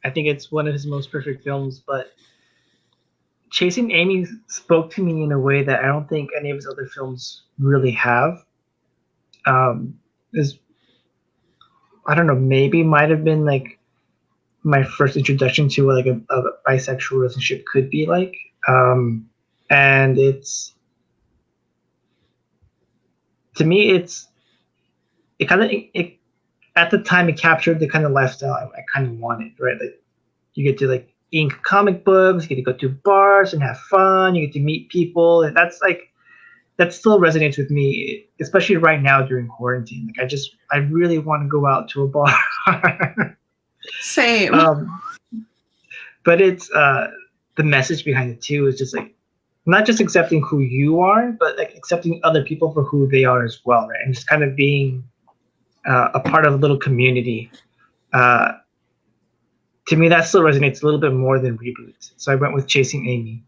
Speaker 3: I think it's one of his most perfect films, but Chasing Amy spoke to me in a way that I don't think any of his other films really have. I don't know, maybe might have been like my first introduction to what like a bisexual relationship could be like. And to me, at the time it captured the kind of lifestyle I kind of wanted, right? Like you get to like ink comic books, you get to go to bars and have fun, you get to meet people, and that still resonates with me, especially right now during quarantine. Like I really want to go out to a bar.
Speaker 1: Same.
Speaker 3: But it's the message behind it too is just like not just accepting who you are, but like accepting other people for who they are as well, right? And just kind of being a part of a little community. To me, that still resonates a little bit more than Reboot. So I went with Chasing Amy.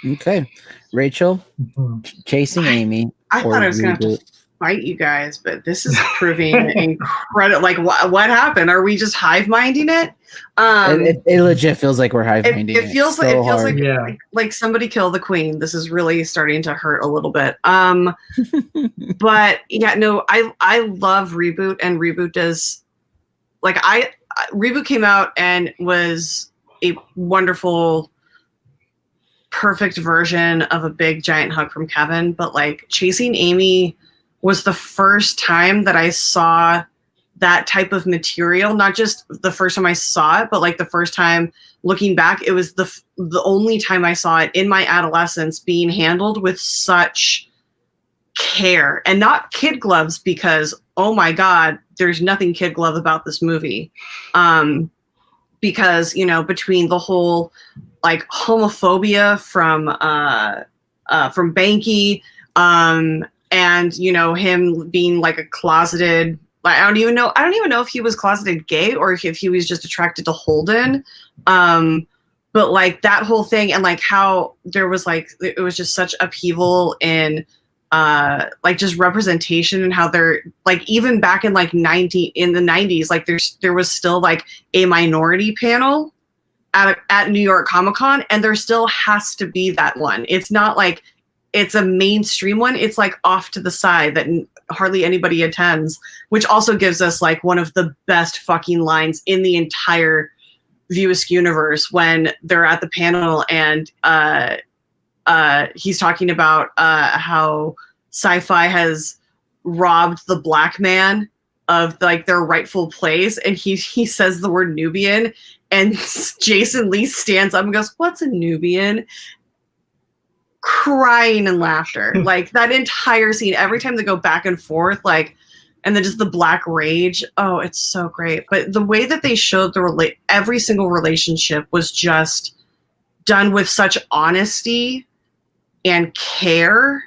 Speaker 2: Okay. Rachel, Chasing Amy.
Speaker 1: I thought I was going to have to fight you guys, but this is proving incredible. Like, what happened? Are we just hive minding it?
Speaker 2: It legit feels like we're hive minding it.
Speaker 1: It feels
Speaker 2: so
Speaker 1: like somebody killed the queen. This is really starting to hurt a little bit. But yeah, no, I love Reboot, and Reboot does like Reboot came out and was a wonderful, perfect version of a big giant hug from Kevin. But like Chasing Amy was the first time that I saw that type of material. Not just the first time I saw it, but like the first time looking back, it was the only time I saw it in my adolescence being handled with such care, and not kid gloves, because oh my God, there's nothing kid glove about this movie. Because, you know, between the whole like homophobia from Banky, and you know, him being like a closeted, I don't even know if he was closeted gay or if he was just attracted to Holden. But like that whole thing, and like how there was like, it was just such upheaval in like just representation, and how they're like, even back in like in the 90s, like there was still like a minority panel at New York Comic Con, and there still has to be that one. It's not like it's a mainstream one. It's like off to the side that hardly anybody attends, which also gives us like one of the best fucking lines in the entire View Askew universe when they're at the panel and he's talking about how sci-fi has robbed the black man of like their rightful place, and he says the word Nubian, and Jason Lee stands up and goes, "What's a Nubian?" Crying in laughter. Like that entire scene, every time they go back and forth, like, and then just the black rage. Oh, it's so great. But the way that they showed every single relationship was just done with such honesty and care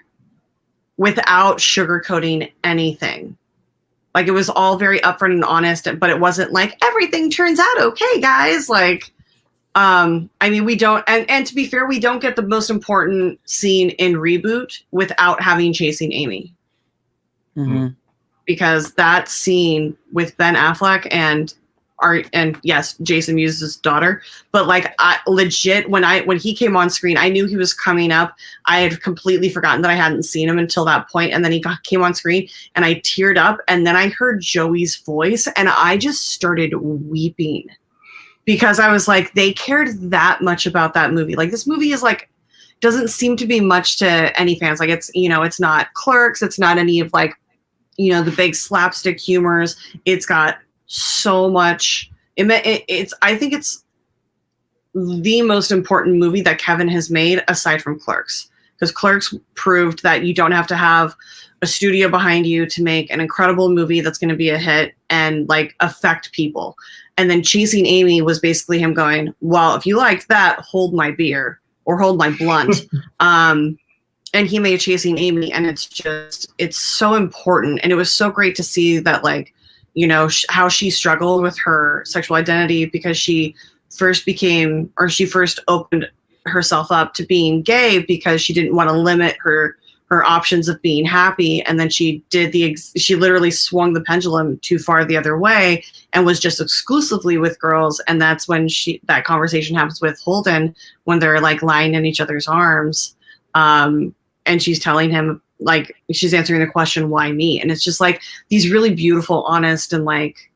Speaker 1: without sugarcoating anything. Like it was all very upfront and honest, but it wasn't like everything turns out okay, guys. Like, I mean, we don't, and to be fair, we don't get the most important scene in Reboot without having Chasing Amy.
Speaker 2: Mm-hmm.
Speaker 1: Because that scene with Ben Affleck and yes, Jason Mewes' daughter, but like I legit when he came on screen, I knew he was coming up. I had completely forgotten that I hadn't seen him until that point, and then he came on screen, and I teared up, and then I heard Joey's voice, and I just started weeping because I was like, they cared that much about that movie. Like this movie is like doesn't seem to be much to any fans. Like it's it's not Clerks, it's not any of like the big slapstick humors. It's got so much. I think it's the most important movie that Kevin has made aside from Clerks, because Clerks proved that you don't have to have a studio behind you to make an incredible movie that's going to be a hit and like affect people. And then Chasing Amy was basically him going, well, if you liked that, hold my beer or hold my blunt. And he made Chasing Amy, and it's so important. And it was so great to see that, like, how she struggled with her sexual identity because she first opened herself up to being gay because she didn't want to limit her options of being happy. And then she literally swung the pendulum too far the other way and was just exclusively with girls. And that's when that conversation happens with Holden when they're like lying in each other's arms. And she's telling him, like, she's answering the question, why me? And it's just like these really beautiful, honest, and like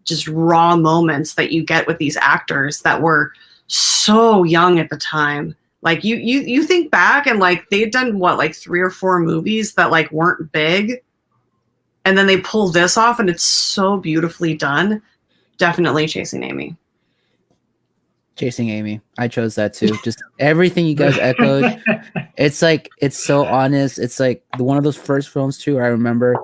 Speaker 1: just raw moments that you get with these actors that were so young at the time. Like you think back and like they'd done what, like 3 or 4 movies that like weren't big. And then they pull this off and it's so beautifully done. Definitely Chasing Amy.
Speaker 2: Chasing Amy. I chose that too. Just everything you guys echoed. It's like, it's so honest. It's like one of those first films too. I remember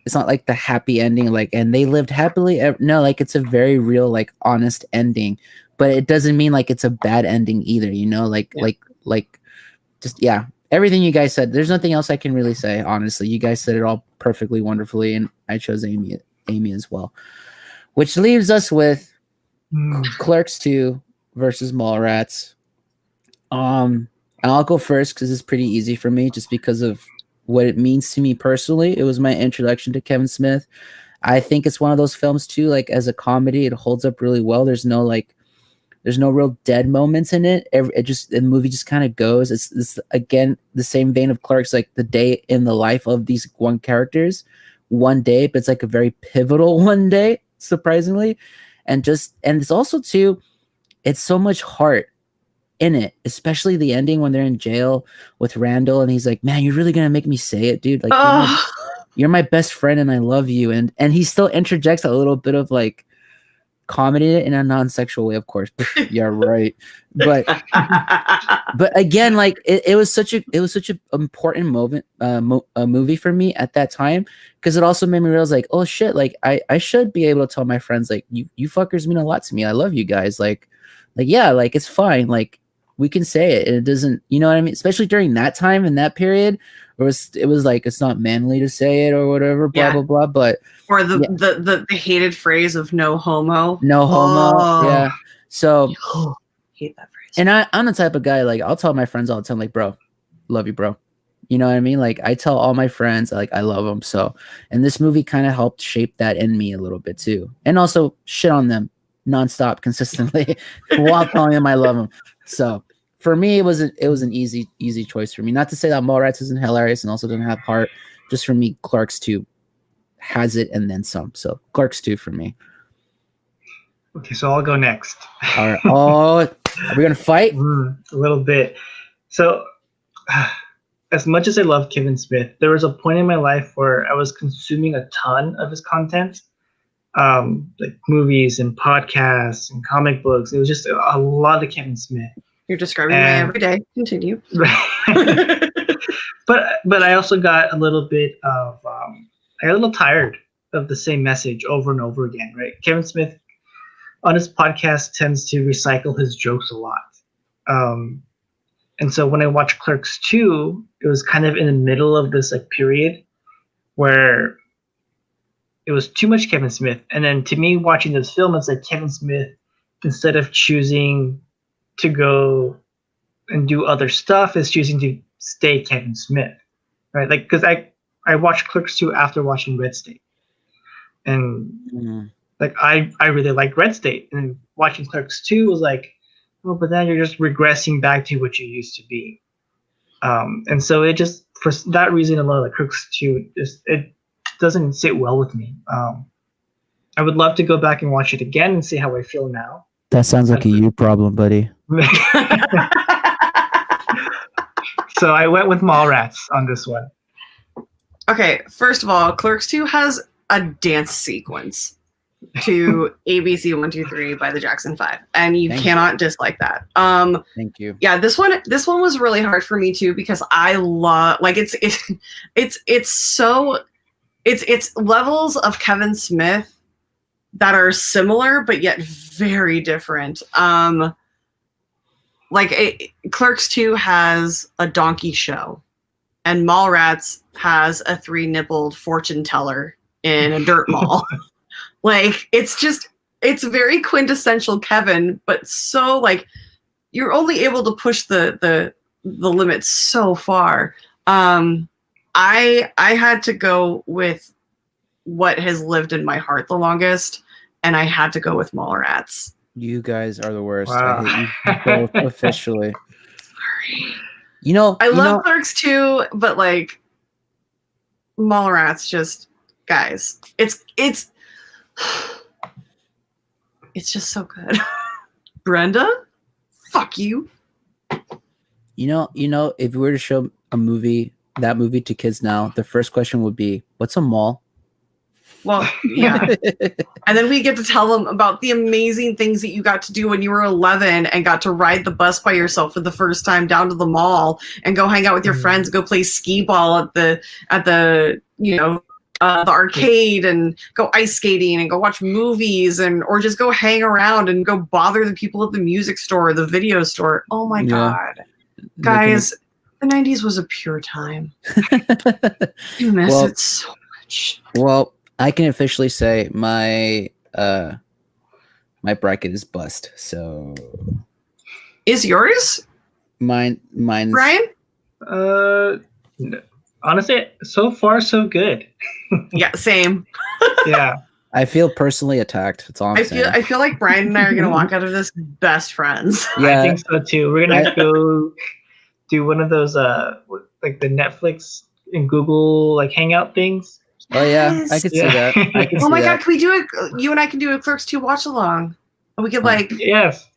Speaker 2: it's not like the happy ending, like, and they lived happily. No, like it's a very real, like honest ending, but it doesn't mean like it's a bad ending either. Like just, yeah, everything you guys said, there's nothing else I can really say. Honestly, you guys said it all perfectly wonderfully. And I chose Amy as well, which leaves us with Clerks 2 versus Mallrats. And I'll go first because it's pretty easy for me, just because of what it means to me personally. It was my introduction to Kevin Smith. I think it's one of those films too, like as a comedy, it holds up really well. There's no real dead moments in it. The movie just kind of goes. It's again the same vein of Clerks, like the day in the life of these one characters, one day, but it's like a very pivotal one day, surprisingly. And it's also too, it's so much heart in it, especially the ending when they're in jail with Randall, and he's like, man, you're really gonna make me say it, dude? Like, you're my best friend and I love you. And he still interjects a little bit of like comedy in a non-sexual way, of course. Yeah, right. But again, like it was such an important moment, a movie for me at that time, because it also made me realize, like, oh shit, like I should be able to tell my friends, like, you fuckers mean a lot to me. I love you guys. Like yeah, like it's fine. Like we can say it, and it doesn't, you know what I mean? Especially during that time in that period, it was like, it's not manly to say it or whatever, blah blah blah. But
Speaker 1: or the hated phrase of no homo.
Speaker 2: No homo. Yeah. So
Speaker 1: hate that phrase.
Speaker 2: And I'm the type of guy, like, I'll tell my friends all the time, like, bro, love you, bro. You know what I mean? Like, I tell all my friends, like, I love them. So, and this movie kind of helped shape that in me a little bit too, and also shit on them nonstop, consistently, while telling them I love them. So for me, it was an easy choice for me. Not to say that Mallrats isn't hilarious and also doesn't have heart. Just for me, Clerks 2 has it and then some. So Clerks 2 for me.
Speaker 3: Okay, so I'll go next.
Speaker 2: All right. Oh, are we gonna fight?
Speaker 3: A little bit. So, as much as I love Kevin Smith, there was a point in my life where I was consuming a ton of his content, like movies and podcasts and comic books. It was just a lot of Kevin Smith.
Speaker 1: You're describing my everyday. Continue.
Speaker 3: But I also got a little bit of I got a little tired of the same message over and over again. Right, Kevin Smith on his podcast tends to recycle his jokes a lot. And so when I watched Clerks 2, it was kind of in the middle of this like period where it was too much Kevin Smith. And then to me, watching this film, it's like Kevin Smith, instead of choosing to go and do other stuff, is choosing to stay Kevin Smith. Right? Like, because I watched Clerks 2 after watching Red State. And like I really like Red State. And watching Clerks 2 was like, oh, but then you're just regressing back to what you used to be. And so it just, for that reason alone, like Clerks 2, it doesn't sit well with me. I would love to go back and watch it again and see how I feel now.
Speaker 2: That sounds like a you problem, buddy.
Speaker 3: So I went with Mallrats on this one.
Speaker 1: Okay, first of all, Clerks 2 has a dance sequence to ABC 123 by the Jackson 5, and you cannot dislike that.
Speaker 2: Thank you.
Speaker 1: Yeah, this one was really hard for me too, because I love, like, it's levels of Kevin Smith that are similar but yet very different. Clerks 2 has a donkey show, and Mallrats has a 3-nippled fortune teller in a dirt mall. Like, it's very quintessential Kevin, but so, like, you're only able to push the limits so far. I had to go with what has lived in my heart the longest, and I had to go with Mallrats.
Speaker 2: You guys are the worst.
Speaker 3: Wow.
Speaker 2: I hate you both officially.
Speaker 1: Sorry.
Speaker 2: I
Speaker 1: love Clerks too, but like Mallrats, just guys, it's just so good. Brenda, fuck you.
Speaker 2: If we were to show that movie to kids now, the first question would be, "What's a mall?"
Speaker 1: Well, yeah. And then we get to tell them about the amazing things that you got to do when you were 11 and got to ride the bus by yourself for the first time down to the mall and go hang out with your friends, go play skee ball at the the arcade, and go ice skating and go watch movies, or just go hang around and go bother the people at the music store or the video store. Oh my God. Guys, the 90s was a pure time. You miss it so much.
Speaker 2: Well, I can officially say my bracket is bust. So
Speaker 1: is yours?
Speaker 2: Mine's
Speaker 1: Brian?
Speaker 3: Honestly, so far so good.
Speaker 1: Yeah, same.
Speaker 3: Yeah.
Speaker 2: I feel personally attacked. That's all I'm saying.
Speaker 1: I feel like Brian and I are gonna walk out of this best friends.
Speaker 2: Yeah,
Speaker 3: I think so too. We're gonna go do one of those like the Netflix and Google like hangout things.
Speaker 2: Oh yeah, I could see that.
Speaker 1: Oh my God, can we do it? You and I can do a Clerks 2 watch along. And we could like
Speaker 3: yes.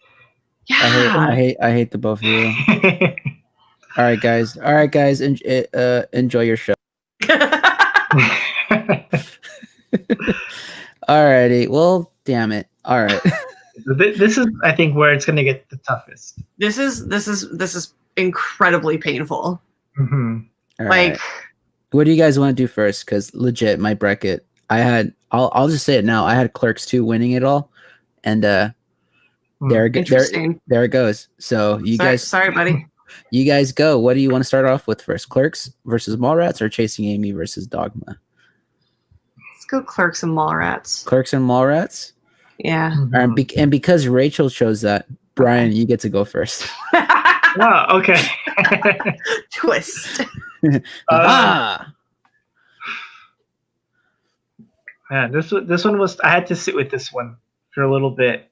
Speaker 1: Yeah.
Speaker 2: I hate the both of you. All right, guys. Enjoy your show. Alrighty. Well, damn it. All right.
Speaker 3: This is, I think, where it's gonna get the toughest.
Speaker 1: This is incredibly painful.
Speaker 3: Mm-hmm.
Speaker 2: All
Speaker 1: like,
Speaker 2: right. What do you guys want to do first? Because legit, my bracket, I'll just say it now. I had Clerks 2 winning it all, and there it goes. So
Speaker 1: sorry, buddy.
Speaker 2: You guys go. What do you want to start off with first? Clerks versus Mallrats, or Chasing Amy versus Dogma?
Speaker 1: Let's go Clerks and Mallrats.
Speaker 2: Clerks and Mallrats.
Speaker 1: Yeah.
Speaker 2: Mm-hmm. And because Rachel chose that, Brian, you get to go first.
Speaker 3: Oh, okay.
Speaker 1: Twist.
Speaker 3: Yeah, this one was, I had to sit with this one for a little bit,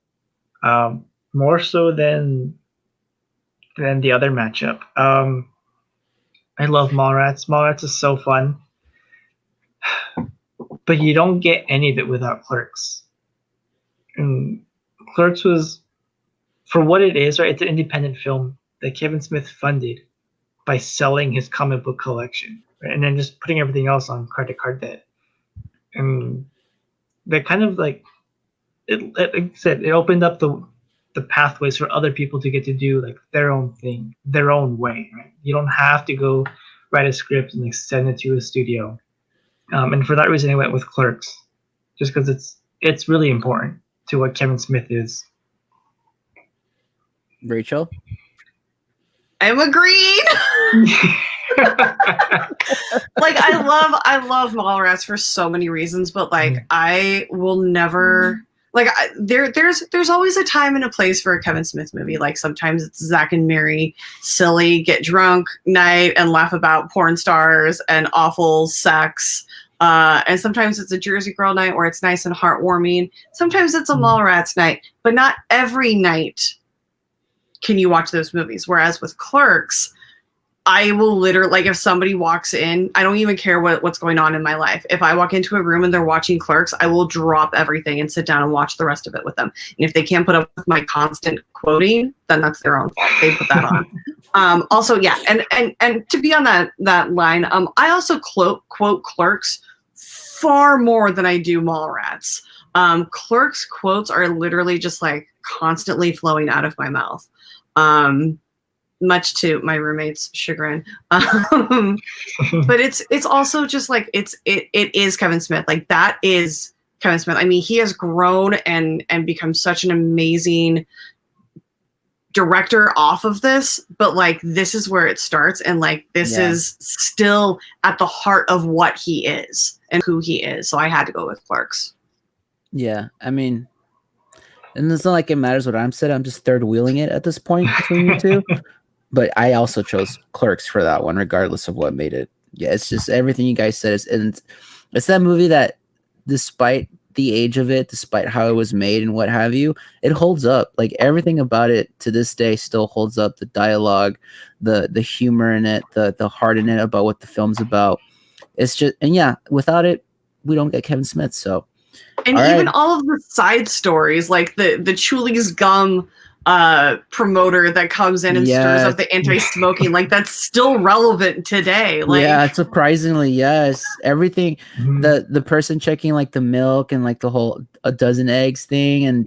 Speaker 3: more so than the other matchup. I love Mallrats. Mallrats is so fun, but you don't get any of it without Clerks. And Clerks was, for what it is, right? It's an independent film that Kevin Smith funded by selling his comic book collection, right? And then just putting everything else on credit card debt. And that kind of like like I said, it opened up the pathways for other people to get to do like their own thing, their own way. Right? You don't have to go write a script and like send it to a studio. And for that reason, I went with Clerks, just because it's really important to what Kevin Smith is.
Speaker 2: Rachel?
Speaker 1: I'm agreed. Like I love Mallrats for so many reasons, but like I will never like there's always a time and a place for a Kevin Smith movie. Like sometimes it's Zack and Mary silly get drunk night and laugh about porn stars and awful sex. And sometimes it's a Jersey Girl night where it's nice and heartwarming. Sometimes it's a Mallrats night, but not every night can you watch those movies. Whereas with Clerks, I will literally, like if somebody walks in, I don't even care what's going on in my life. If I walk into a room and they're watching Clerks, I will drop everything and sit down and watch the rest of it with them. And if they can't put up with my constant quoting, then that's their own fault. They put that on. Also, yeah, and to be on that line, I also quote Clerks far more than I do Mallrats. Clerks quotes are literally just like constantly flowing out of my mouth. Much to my roommate's chagrin. But it's also just like it is Kevin Smith. Like that is Kevin Smith. I mean, he has grown and become such an amazing director off of this, but like this is where it starts, and like this is still at the heart of what he is and who he is. So I had to go with Clerks.
Speaker 2: Yeah, I mean, and it's not like it matters what I'm said. I'm just third wheeling it at this point between you two. But I also chose Clerks for that one, regardless of what made it. Yeah, it's just everything you guys said. And it's that movie that, despite the age of it, despite how it was made and what have you, it holds up. Like everything about it to this day still holds up. The dialogue, the humor in it, the heart in it about what the film's about. It's just, and yeah, without it, we don't get Kevin Smith. So,
Speaker 1: and even all of the side stories, like the Chuli's gum promoter that comes in and stirs up the anti-smoking, like that's still relevant today. Like,
Speaker 2: yeah, surprisingly, yes. Everything, the person checking like the milk and like the whole a dozen eggs thing, and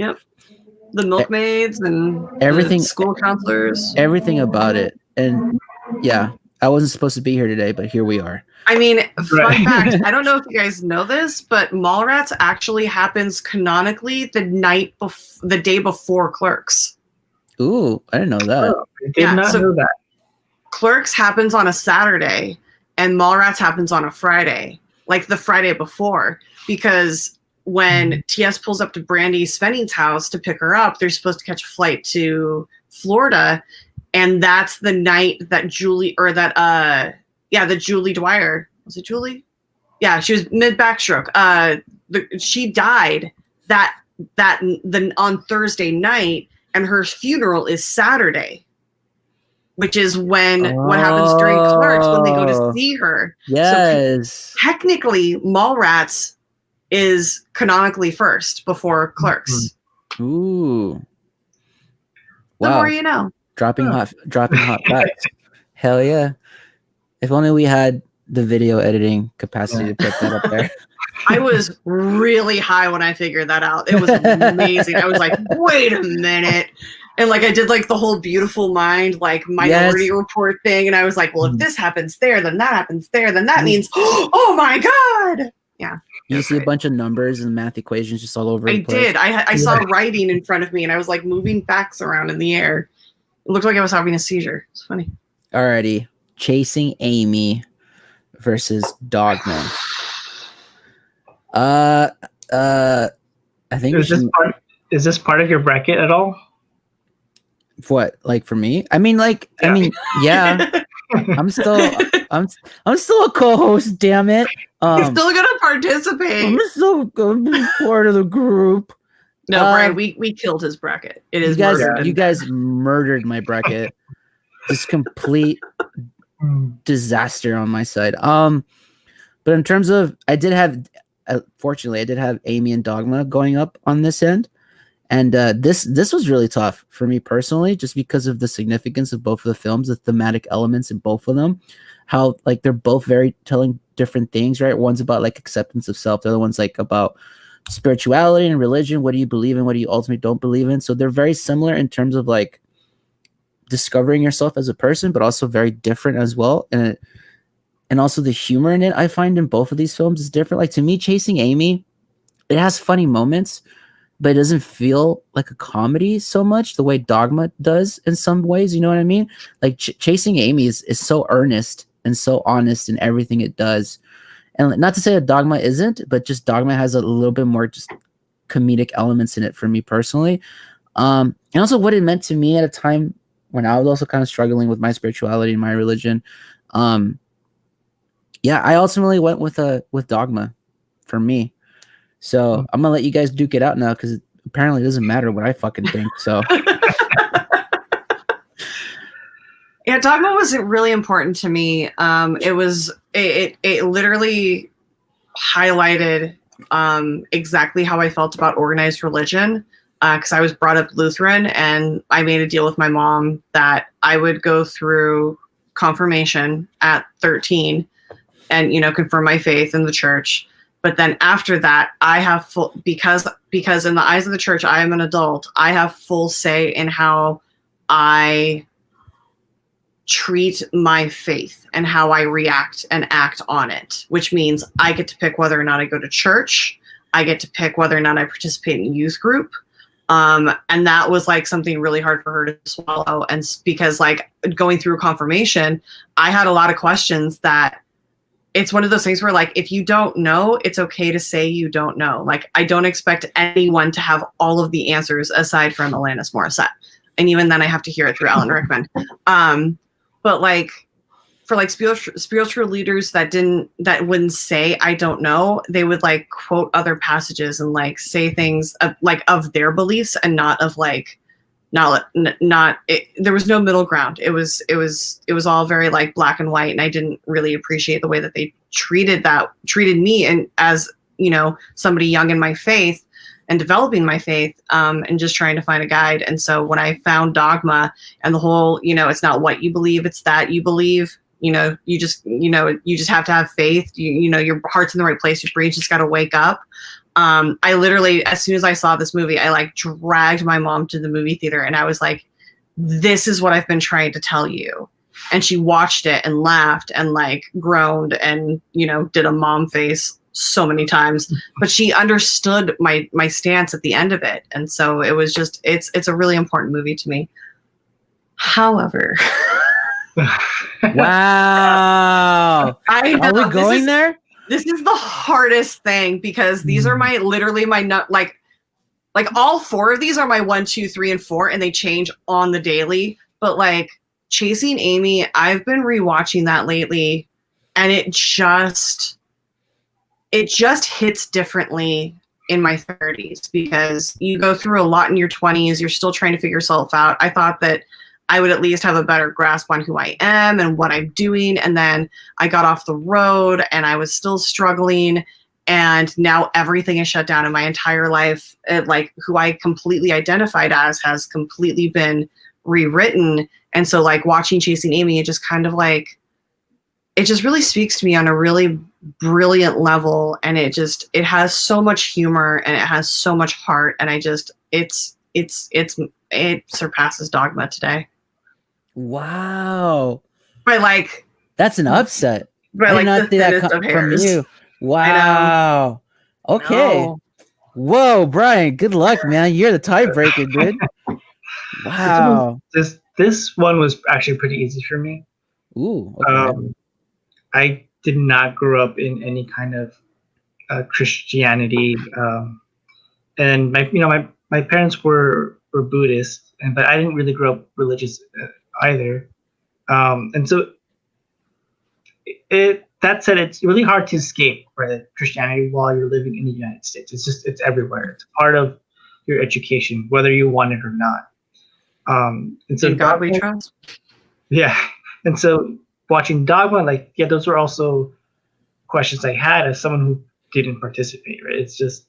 Speaker 1: the milkmaids and
Speaker 2: everything,
Speaker 1: the school counselors,
Speaker 2: everything about it. And yeah, I wasn't supposed to be here today, but here we are.
Speaker 1: I mean, fun fact, I don't know if you guys know this, but Mallrats actually happens canonically the day before Clerks.
Speaker 2: Ooh, I didn't know that.
Speaker 3: Oh, I did not know that.
Speaker 1: Clerks happens on a Saturday and Mallrats happens on a Friday, like the Friday before, because when TS pulls up to Brandy Svenning's house to pick her up, they're supposed to catch a flight to Florida, and that's the night that Julie Dwyer, was it Julie? Yeah, she was mid backstroke. She died on Thursday night. And her funeral is Saturday, which is when what happens during Clerks when they go to see her.
Speaker 2: Yes.
Speaker 1: So technically, Mallrats is canonically first before Clerks.
Speaker 2: Ooh.
Speaker 1: The
Speaker 2: Wow.
Speaker 1: more you know.
Speaker 2: Dropping hot facts. Hell yeah. If only we had the video editing capacity to put that up there.
Speaker 1: I was really high when I figured that out. It was amazing. I was like, wait a minute. And like I did like the whole Beautiful Mind, like Minority Report thing. And I was like, well, if this happens there, then that happens there, then that means, oh my God. Yeah.
Speaker 2: You see a bunch of numbers and math equations just all over the place.
Speaker 1: I did. I saw writing in front of me and I was like moving facts around in the air. It looked like I was having a seizure. It's funny.
Speaker 2: Alrighty. Chasing Amy versus Dogman. I think
Speaker 3: is this part of your bracket at all?
Speaker 2: What, like for me? I mean, yeah. I'm still a co-host. Damn it!
Speaker 1: He's still gonna participate.
Speaker 2: I'm still gonna be part of the group.
Speaker 1: No, Brian, we killed his bracket. It is
Speaker 2: you guys murdered my bracket. Just complete disaster on my side. But in terms of, fortunately, I did have Amy and Dogma going up on this end, And this was really tough for me personally, just because of the significance of both of the films, the thematic elements in both of them, how like they're both very telling different things, right? One's about like acceptance of self, the other one's like about spirituality and religion. What do you believe in? What do you ultimately don't believe in? So they're very similar in terms of like discovering yourself as a person, but also very different as well. And also the humor in it, I find in both of these films is different. Like to me, Chasing Amy, it has funny moments, but it doesn't feel like a comedy so much the way Dogma does in some ways. You know what I mean? Like Chasing Amy is so earnest and so honest in everything it does. And not to say that Dogma isn't, but just Dogma has a little bit more just comedic elements in it for me personally. And also what it meant to me at a time when I was also kind of struggling with my spirituality and my religion. Yeah, I ultimately went with Dogma for me. So I'm gonna let you guys duke it out now because apparently it doesn't matter what I fucking think. So
Speaker 1: Yeah, Dogma was really important to me. It literally highlighted exactly how I felt about organized religion, because I was brought up Lutheran, and I made a deal with my mom that I would go through confirmation at 13 and confirm my faith in the church. But then after that, I have full, because in the eyes of the church, I am an adult. I have full say in how I treat my faith and how I react and act on it, which means I get to pick whether or not I go to church. I get to pick whether or not I participate in youth group. And that was like something really hard for her to swallow. And because like going through confirmation, I had a lot of questions that it's one of those things where like, if you don't know, it's okay to say you don't know. Like, I don't expect anyone to have all of the answers aside from Alanis Morissette. And even then I have to hear it through Alan Rickman. But like for like spiritual leaders that wouldn't say I don't know, they would like quote other passages and like say things like of their beliefs and not of like there was no middle ground. It was all very like black and white, and I didn't really appreciate the way that they treated me and as somebody young in my faith and developing my faith, and just trying to find a guide. And so when I found Dogma and the whole, it's not what you believe, it's that you believe, you just have to have faith. Your heart's in the right place. Your brain's just got to wake up. I literally, as soon as I saw this movie, I like dragged my mom to the movie theater and I was like, this is what I've been trying to tell you. And she watched it and laughed and like groaned and, did a mom face so many times, but she understood my stance at the end of it. And so it was just, it's a really important movie to me. However,
Speaker 2: wow. Are we going there?
Speaker 1: This is the hardest thing because these are literally my nut, like all four of these are my 1, 2, 3, and 4, and they change on the daily. But like Chasing Amy, I've been rewatching that lately, and it just hits differently in my 30s because you go through a lot in your 20s. You're still trying to figure yourself out. I thought that I would at least have a better grasp on who I am and what I'm doing. And then I got off the road and I was still struggling. And now everything is shut down in my entire life. Like who I completely identified as has completely been rewritten. And so like watching Chasing Amy, it just kind of like, it just really speaks to me on a really brilliant level. And it has so much humor and it has so much heart. And it surpasses Dogma today.
Speaker 2: Wow.
Speaker 1: By like,
Speaker 2: that's an upset.
Speaker 1: By
Speaker 2: I
Speaker 1: like
Speaker 2: did not see that come from you. Wow. Okay. Whoa, Brian, good luck, man. You're the tiebreaker, dude. Wow.
Speaker 3: This one was actually pretty easy for me.
Speaker 2: Ooh. Okay.
Speaker 3: I did not grow up in any kind of Christianity, and my parents were Buddhist, but I didn't really grow up religious either. And so that said, it's really hard to escape Christianity while you're living in the United States. It's everywhere. It's part of your education, whether you want it or not. And so
Speaker 1: in God we trust.
Speaker 3: Yeah, and so watching Dogma, like, yeah, those were also questions I had as someone who didn't participate. Right? It's just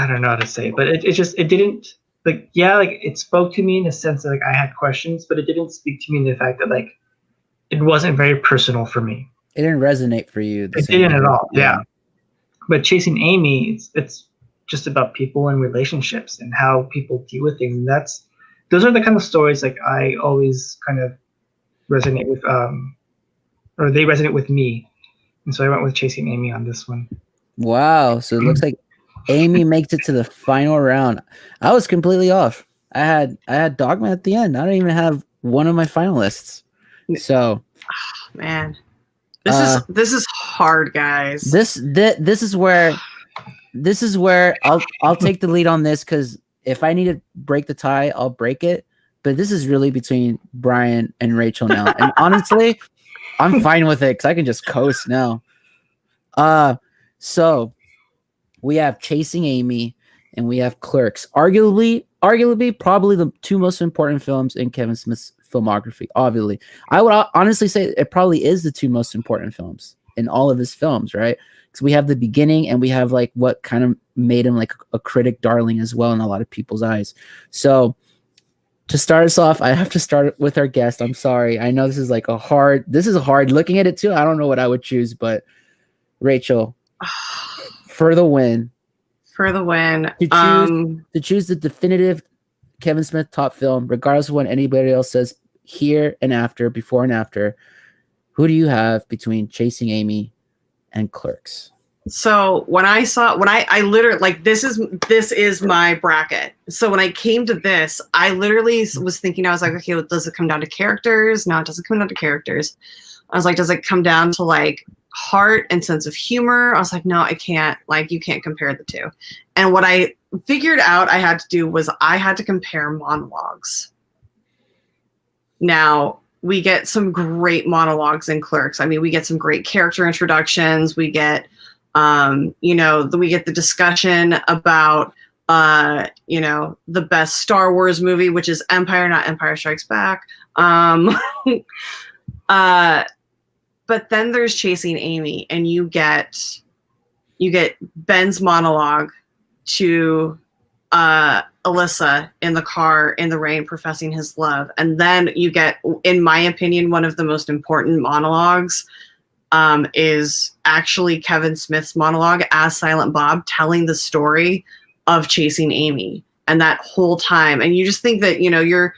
Speaker 3: I don't know how to say it, but it didn't like it spoke to me in the sense that like I had questions, but it didn't speak to me in the fact that like it wasn't very personal for me.
Speaker 2: It didn't resonate for you.
Speaker 3: It didn't at all. Yeah. But Chasing Amy, it's just about people and relationships and how people deal with things. And those are the kind of stories like I always kind of resonate with, or they resonate with me. And so I went with Chasing Amy on this one.
Speaker 2: Wow. So it looks like Amy makes it to the final round. I was completely off. I had Dogma at the end. I don't even have one of my finalists. So,
Speaker 1: man, this is hard, guys.
Speaker 2: This is where I'll take the lead on this, because if I need to break the tie, I'll break it. But this is really between Brian and Rachel now, and honestly, I'm fine with it because I can just coast now. So we have Chasing Amy and we have Clerks. Arguably, probably the two most important films in Kevin Smith's filmography. Obviously, I would honestly say it probably is the two most important films in all of his films, right? Because we have the beginning and we have like what kind of made him like a critic darling as well in a lot of people's eyes. So to start us off, I have to start with our guest. I'm sorry. I know this is hard looking at it too. I don't know what I would choose, but Rachel, for the win. To choose the definitive Kevin Smith top film, regardless of what anybody else says here and after, before and after, who do you have between Chasing Amy and Clerks?
Speaker 1: So when I literally, like, this is my bracket. So when I came to this, I literally was thinking, I was like, okay, well, does it come down to characters? No, it doesn't come down to characters. I was like, does it come down to like heart and sense of humor? I was like, no, it can't. Like, you can't compare the two. And what I figured out I had to do was I had to compare monologues. Now, we get some great monologues in Clerks. I mean, we get some great character introductions. We get, we get the discussion about, the best Star Wars movie, which is Empire, not Empire Strikes Back. But then there's Chasing Amy, and you get Ben's monologue to Alyssa in the car in the rain professing his love. And then you get, in my opinion, one of the most important monologues is actually Kevin Smith's monologue as Silent Bob telling the story of Chasing Amy. And that whole time, and you just think that, you're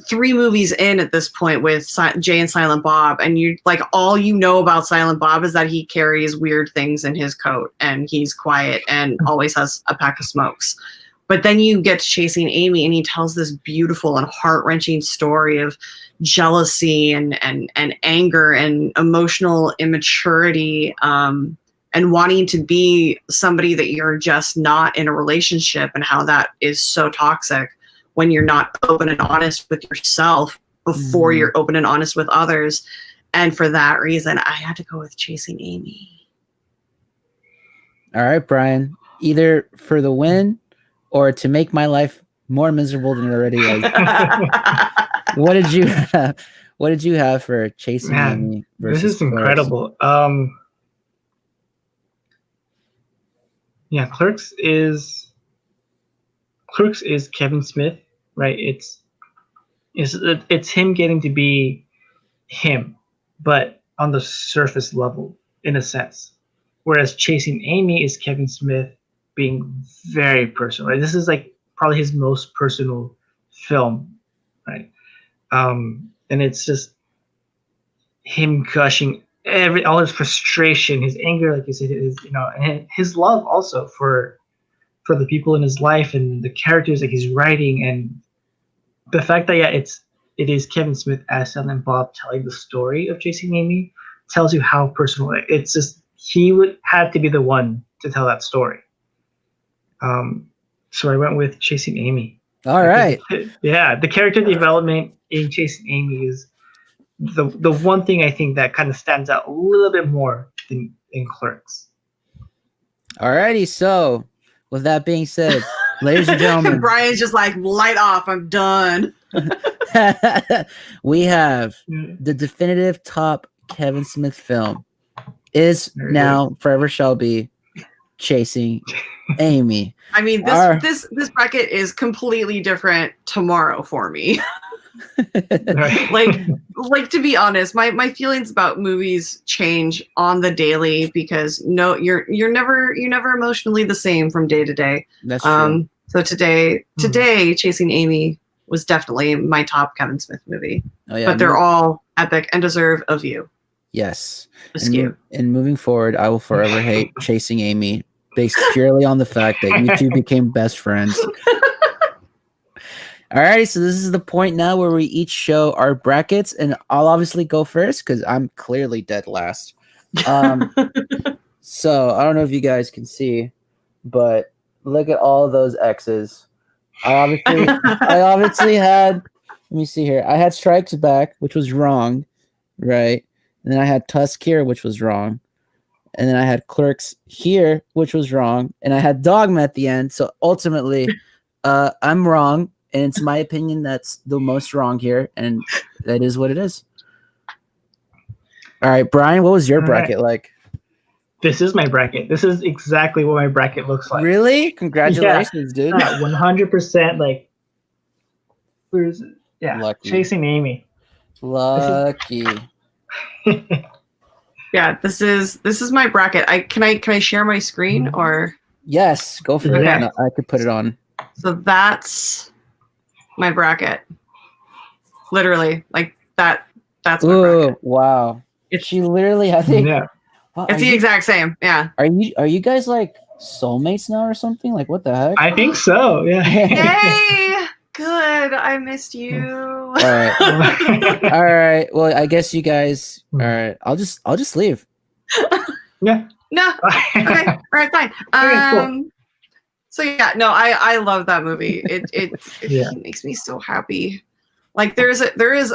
Speaker 1: 3 movies in at this point with Jay and Silent Bob, and you like all you know about Silent Bob is that he carries weird things in his coat and he's quiet and always has a pack of smokes. But then you get to Chasing Amy and he tells this beautiful and heart-wrenching story of jealousy and anger and emotional immaturity, and wanting to be somebody that you're just not in a relationship, and how that is so toxic when you're not open and honest with yourself before you're open and honest with others. And for that reason, I had to go with Chasing Amy.
Speaker 2: All right, Brian, either for the win or to make my life more miserable than it already is. What did you have? What did you have for Chasing Amy versus
Speaker 3: This is incredible. Clerks is Kevin Smith, right? It's him getting to be him, but on the surface level, in a sense. Whereas Chasing Amy is Kevin Smith being very personal, right? This is like probably his most personal film, right? And it's just him gushing all his frustration, his anger, like you said, and his love also for the people in his life and the characters that he's writing, and the fact that it is Kevin Smith as Silent Bob telling the story of Chasing Amy tells you how personal it's just. He would have to be the one to tell that story. So I went with Chasing Amy.
Speaker 2: All right.
Speaker 3: The character development in Chasing Amy is the one thing I think that kind of stands out a little bit more than in Clerks.
Speaker 2: All righty. So with that being said, ladies and gentlemen,
Speaker 1: Brian's just like, light off, I'm done.
Speaker 2: We have the definitive top Kevin Smith film is now forever shall be Chasing Amy.
Speaker 1: I mean, this bracket is completely different tomorrow for me. like to be honest, my feelings about movies change on the daily because you're never emotionally the same from day to day.
Speaker 2: That's true.
Speaker 1: So today Chasing Amy was definitely my top Kevin Smith movie.
Speaker 2: Oh, yeah,
Speaker 1: but they're all epic and deserve a view.
Speaker 2: Yes.
Speaker 1: And
Speaker 2: moving forward, I will forever hate Chasing Amy based purely on the fact that you two became best friends. Alrighty, so this is the point now where we each show our brackets, and I'll obviously go first because I'm clearly dead last. So I don't know if you guys can see, but look at all of those X's. I obviously had, let me see here. I had Strikes Back, which was wrong, right? And then I had Tusk here, which was wrong. And then I had Clerks here, which was wrong. And I had Dogma at the end. So ultimately, I'm wrong. And it's my opinion that's the most wrong here. And that is what it is. All right, Brian, what was your bracket like?
Speaker 3: This is my bracket. This is exactly what my bracket looks like.
Speaker 2: Really? Congratulations, dude.
Speaker 3: 100% like, where is it? Yeah,
Speaker 2: Lucky.
Speaker 3: Chasing Amy.
Speaker 2: Lucky.
Speaker 1: Yeah, this is my bracket. Can I share my screen or?
Speaker 2: Yes, go for it. I could put it on.
Speaker 1: So that's my bracket. Literally, like that. That's my bracket.
Speaker 2: Wow. She literally, I think.
Speaker 3: Yeah.
Speaker 2: Well,
Speaker 1: it's the exact same. Yeah.
Speaker 2: Are you guys like soulmates now or something? Like what the heck?
Speaker 3: I think so. Yeah.
Speaker 1: Yay! Good. I missed you.
Speaker 2: All right. All right. Well, I guess you guys. All right. I'll just leave.
Speaker 3: Yeah.
Speaker 1: No. Okay. All right. Fine.
Speaker 3: Cool.
Speaker 1: So yeah, no, I love that movie. It makes me so happy. Like there is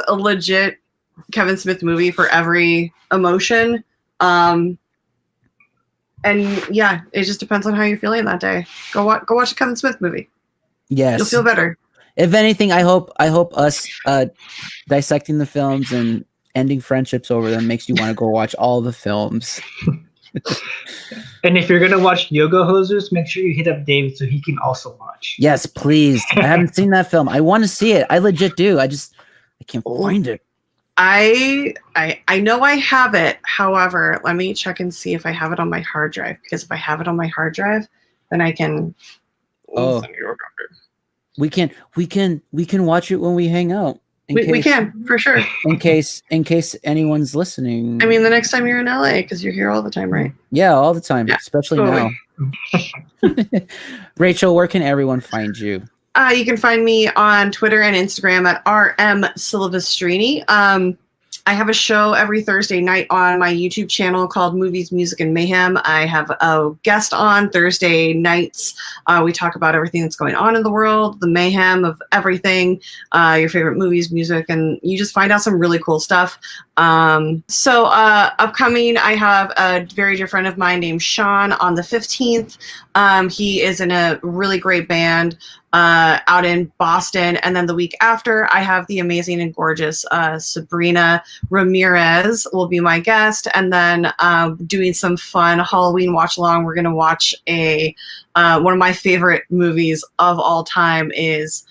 Speaker 1: a legit Kevin Smith movie for every emotion. And yeah, it just depends on how you're feeling that day. Go watch a Kevin Smith movie.
Speaker 2: Yes.
Speaker 1: You'll feel better.
Speaker 2: If anything, I hope us dissecting the films and ending friendships over them makes you want to go watch all the films.
Speaker 3: And if you're gonna watch Yoga Hosers, make sure you hit up David so he can also watch.
Speaker 2: Yes, please. I haven't seen that film. I want to see it. I legit do. I can't find it.
Speaker 1: I know I have it. However, let me check and see if I have it on my hard drive. Because if I have it on my hard drive, then I can.
Speaker 2: Oh, we can watch it when we hang out.
Speaker 1: We can for sure.
Speaker 2: In case anyone's listening.
Speaker 1: I mean, the next time you're in LA, because you're here all the time, right?
Speaker 2: Yeah, all the time, especially
Speaker 1: totally.
Speaker 2: now. Rachel, where can everyone find you?
Speaker 1: You can find me on Twitter and Instagram at RM Silvestrini. I have a show every Thursday night on my YouTube channel called Movies, Music, and Mayhem. I have a guest on Thursday nights. We talk about everything that's going on in the world, the mayhem of everything, your favorite movies, music, and you just find out some really cool stuff. So upcoming, I have a very dear friend of mine named Sean on the 15th. He is in a really great band out in Boston. And then the week after, I have the amazing and gorgeous Sabrina Ramirez will be my guest. And then doing some fun Halloween watch along. We're going to watch one of my favorite movies of all time is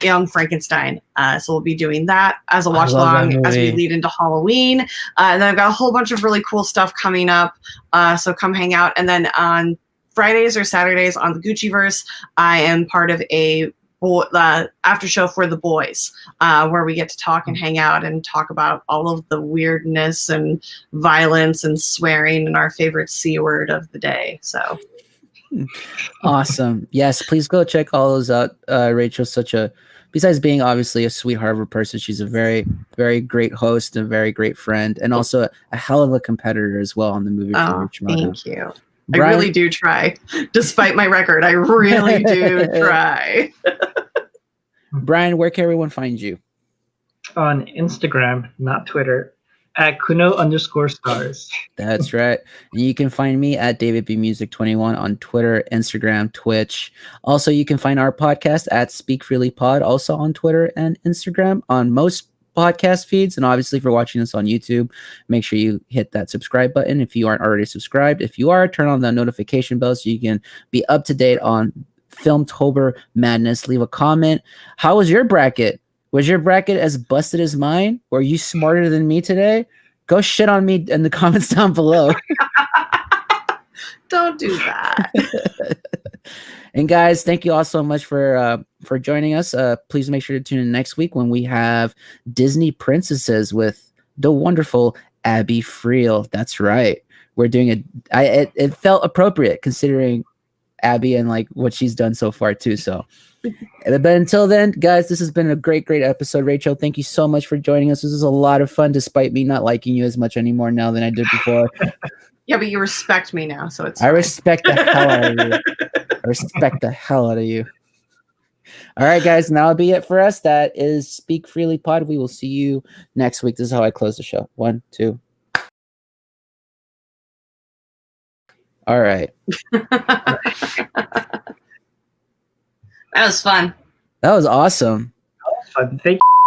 Speaker 1: Young Frankenstein. So we'll be doing that as a watch along as we lead into Halloween. And then I've got a whole bunch of really cool stuff coming up. So come hang out. And then on Fridays or Saturdays on the Gucciverse, I am part of a after show for the boys, where we get to talk and hang out and talk about all of the weirdness and violence and swearing and our favorite C word of the day. So
Speaker 2: awesome. Yes, please go check all those out. Rachel's besides being obviously a sweetheart of a person, she's a very, very great host and a very great friend, and also a hell of a competitor as well on the movie.
Speaker 1: Thank you. Brian? I really do try. Despite my record, I really do try.
Speaker 2: Brian, where can everyone find you?
Speaker 3: On Instagram, not Twitter, at Kuno_stars.
Speaker 2: That's right. And you can find me at DavidBMusic21 on Twitter, Instagram, Twitch. Also, you can find our podcast at Speak Freely Pod, also on Twitter and Instagram. On most podcast feeds. And obviously, if you're watching this on YouTube, make sure you hit that subscribe button if you aren't already subscribed. If you are, turn on the notification bell so you can be up to date on FILMTOBER Madness. Leave a comment. How was your bracket? Was your bracket as busted as mine? Were you smarter than me today? Go shit on me in the comments down below.
Speaker 1: Don't do that.
Speaker 2: And guys, thank you all so much for joining us. Please make sure to tune in next week when we have Disney Princesses with the wonderful Abby Friel. That's right. We're doing it felt appropriate considering Abby and like what she's done so far too. So, but until then, guys, this has been a great episode. Rachel, thank you so much for joining us. This is a lot of fun, despite me not liking you as much anymore now than I did before.
Speaker 1: Yeah, but you respect me now, so it's
Speaker 2: I
Speaker 1: fine.
Speaker 2: respect the hell out of you. I respect the hell out of you. All right, guys, and that'll be it for us. That is Speak Freely Pod. We will see you next week. This is how I close the show. 1, 2. All right.
Speaker 1: That was fun.
Speaker 2: That was awesome.
Speaker 3: Thank you.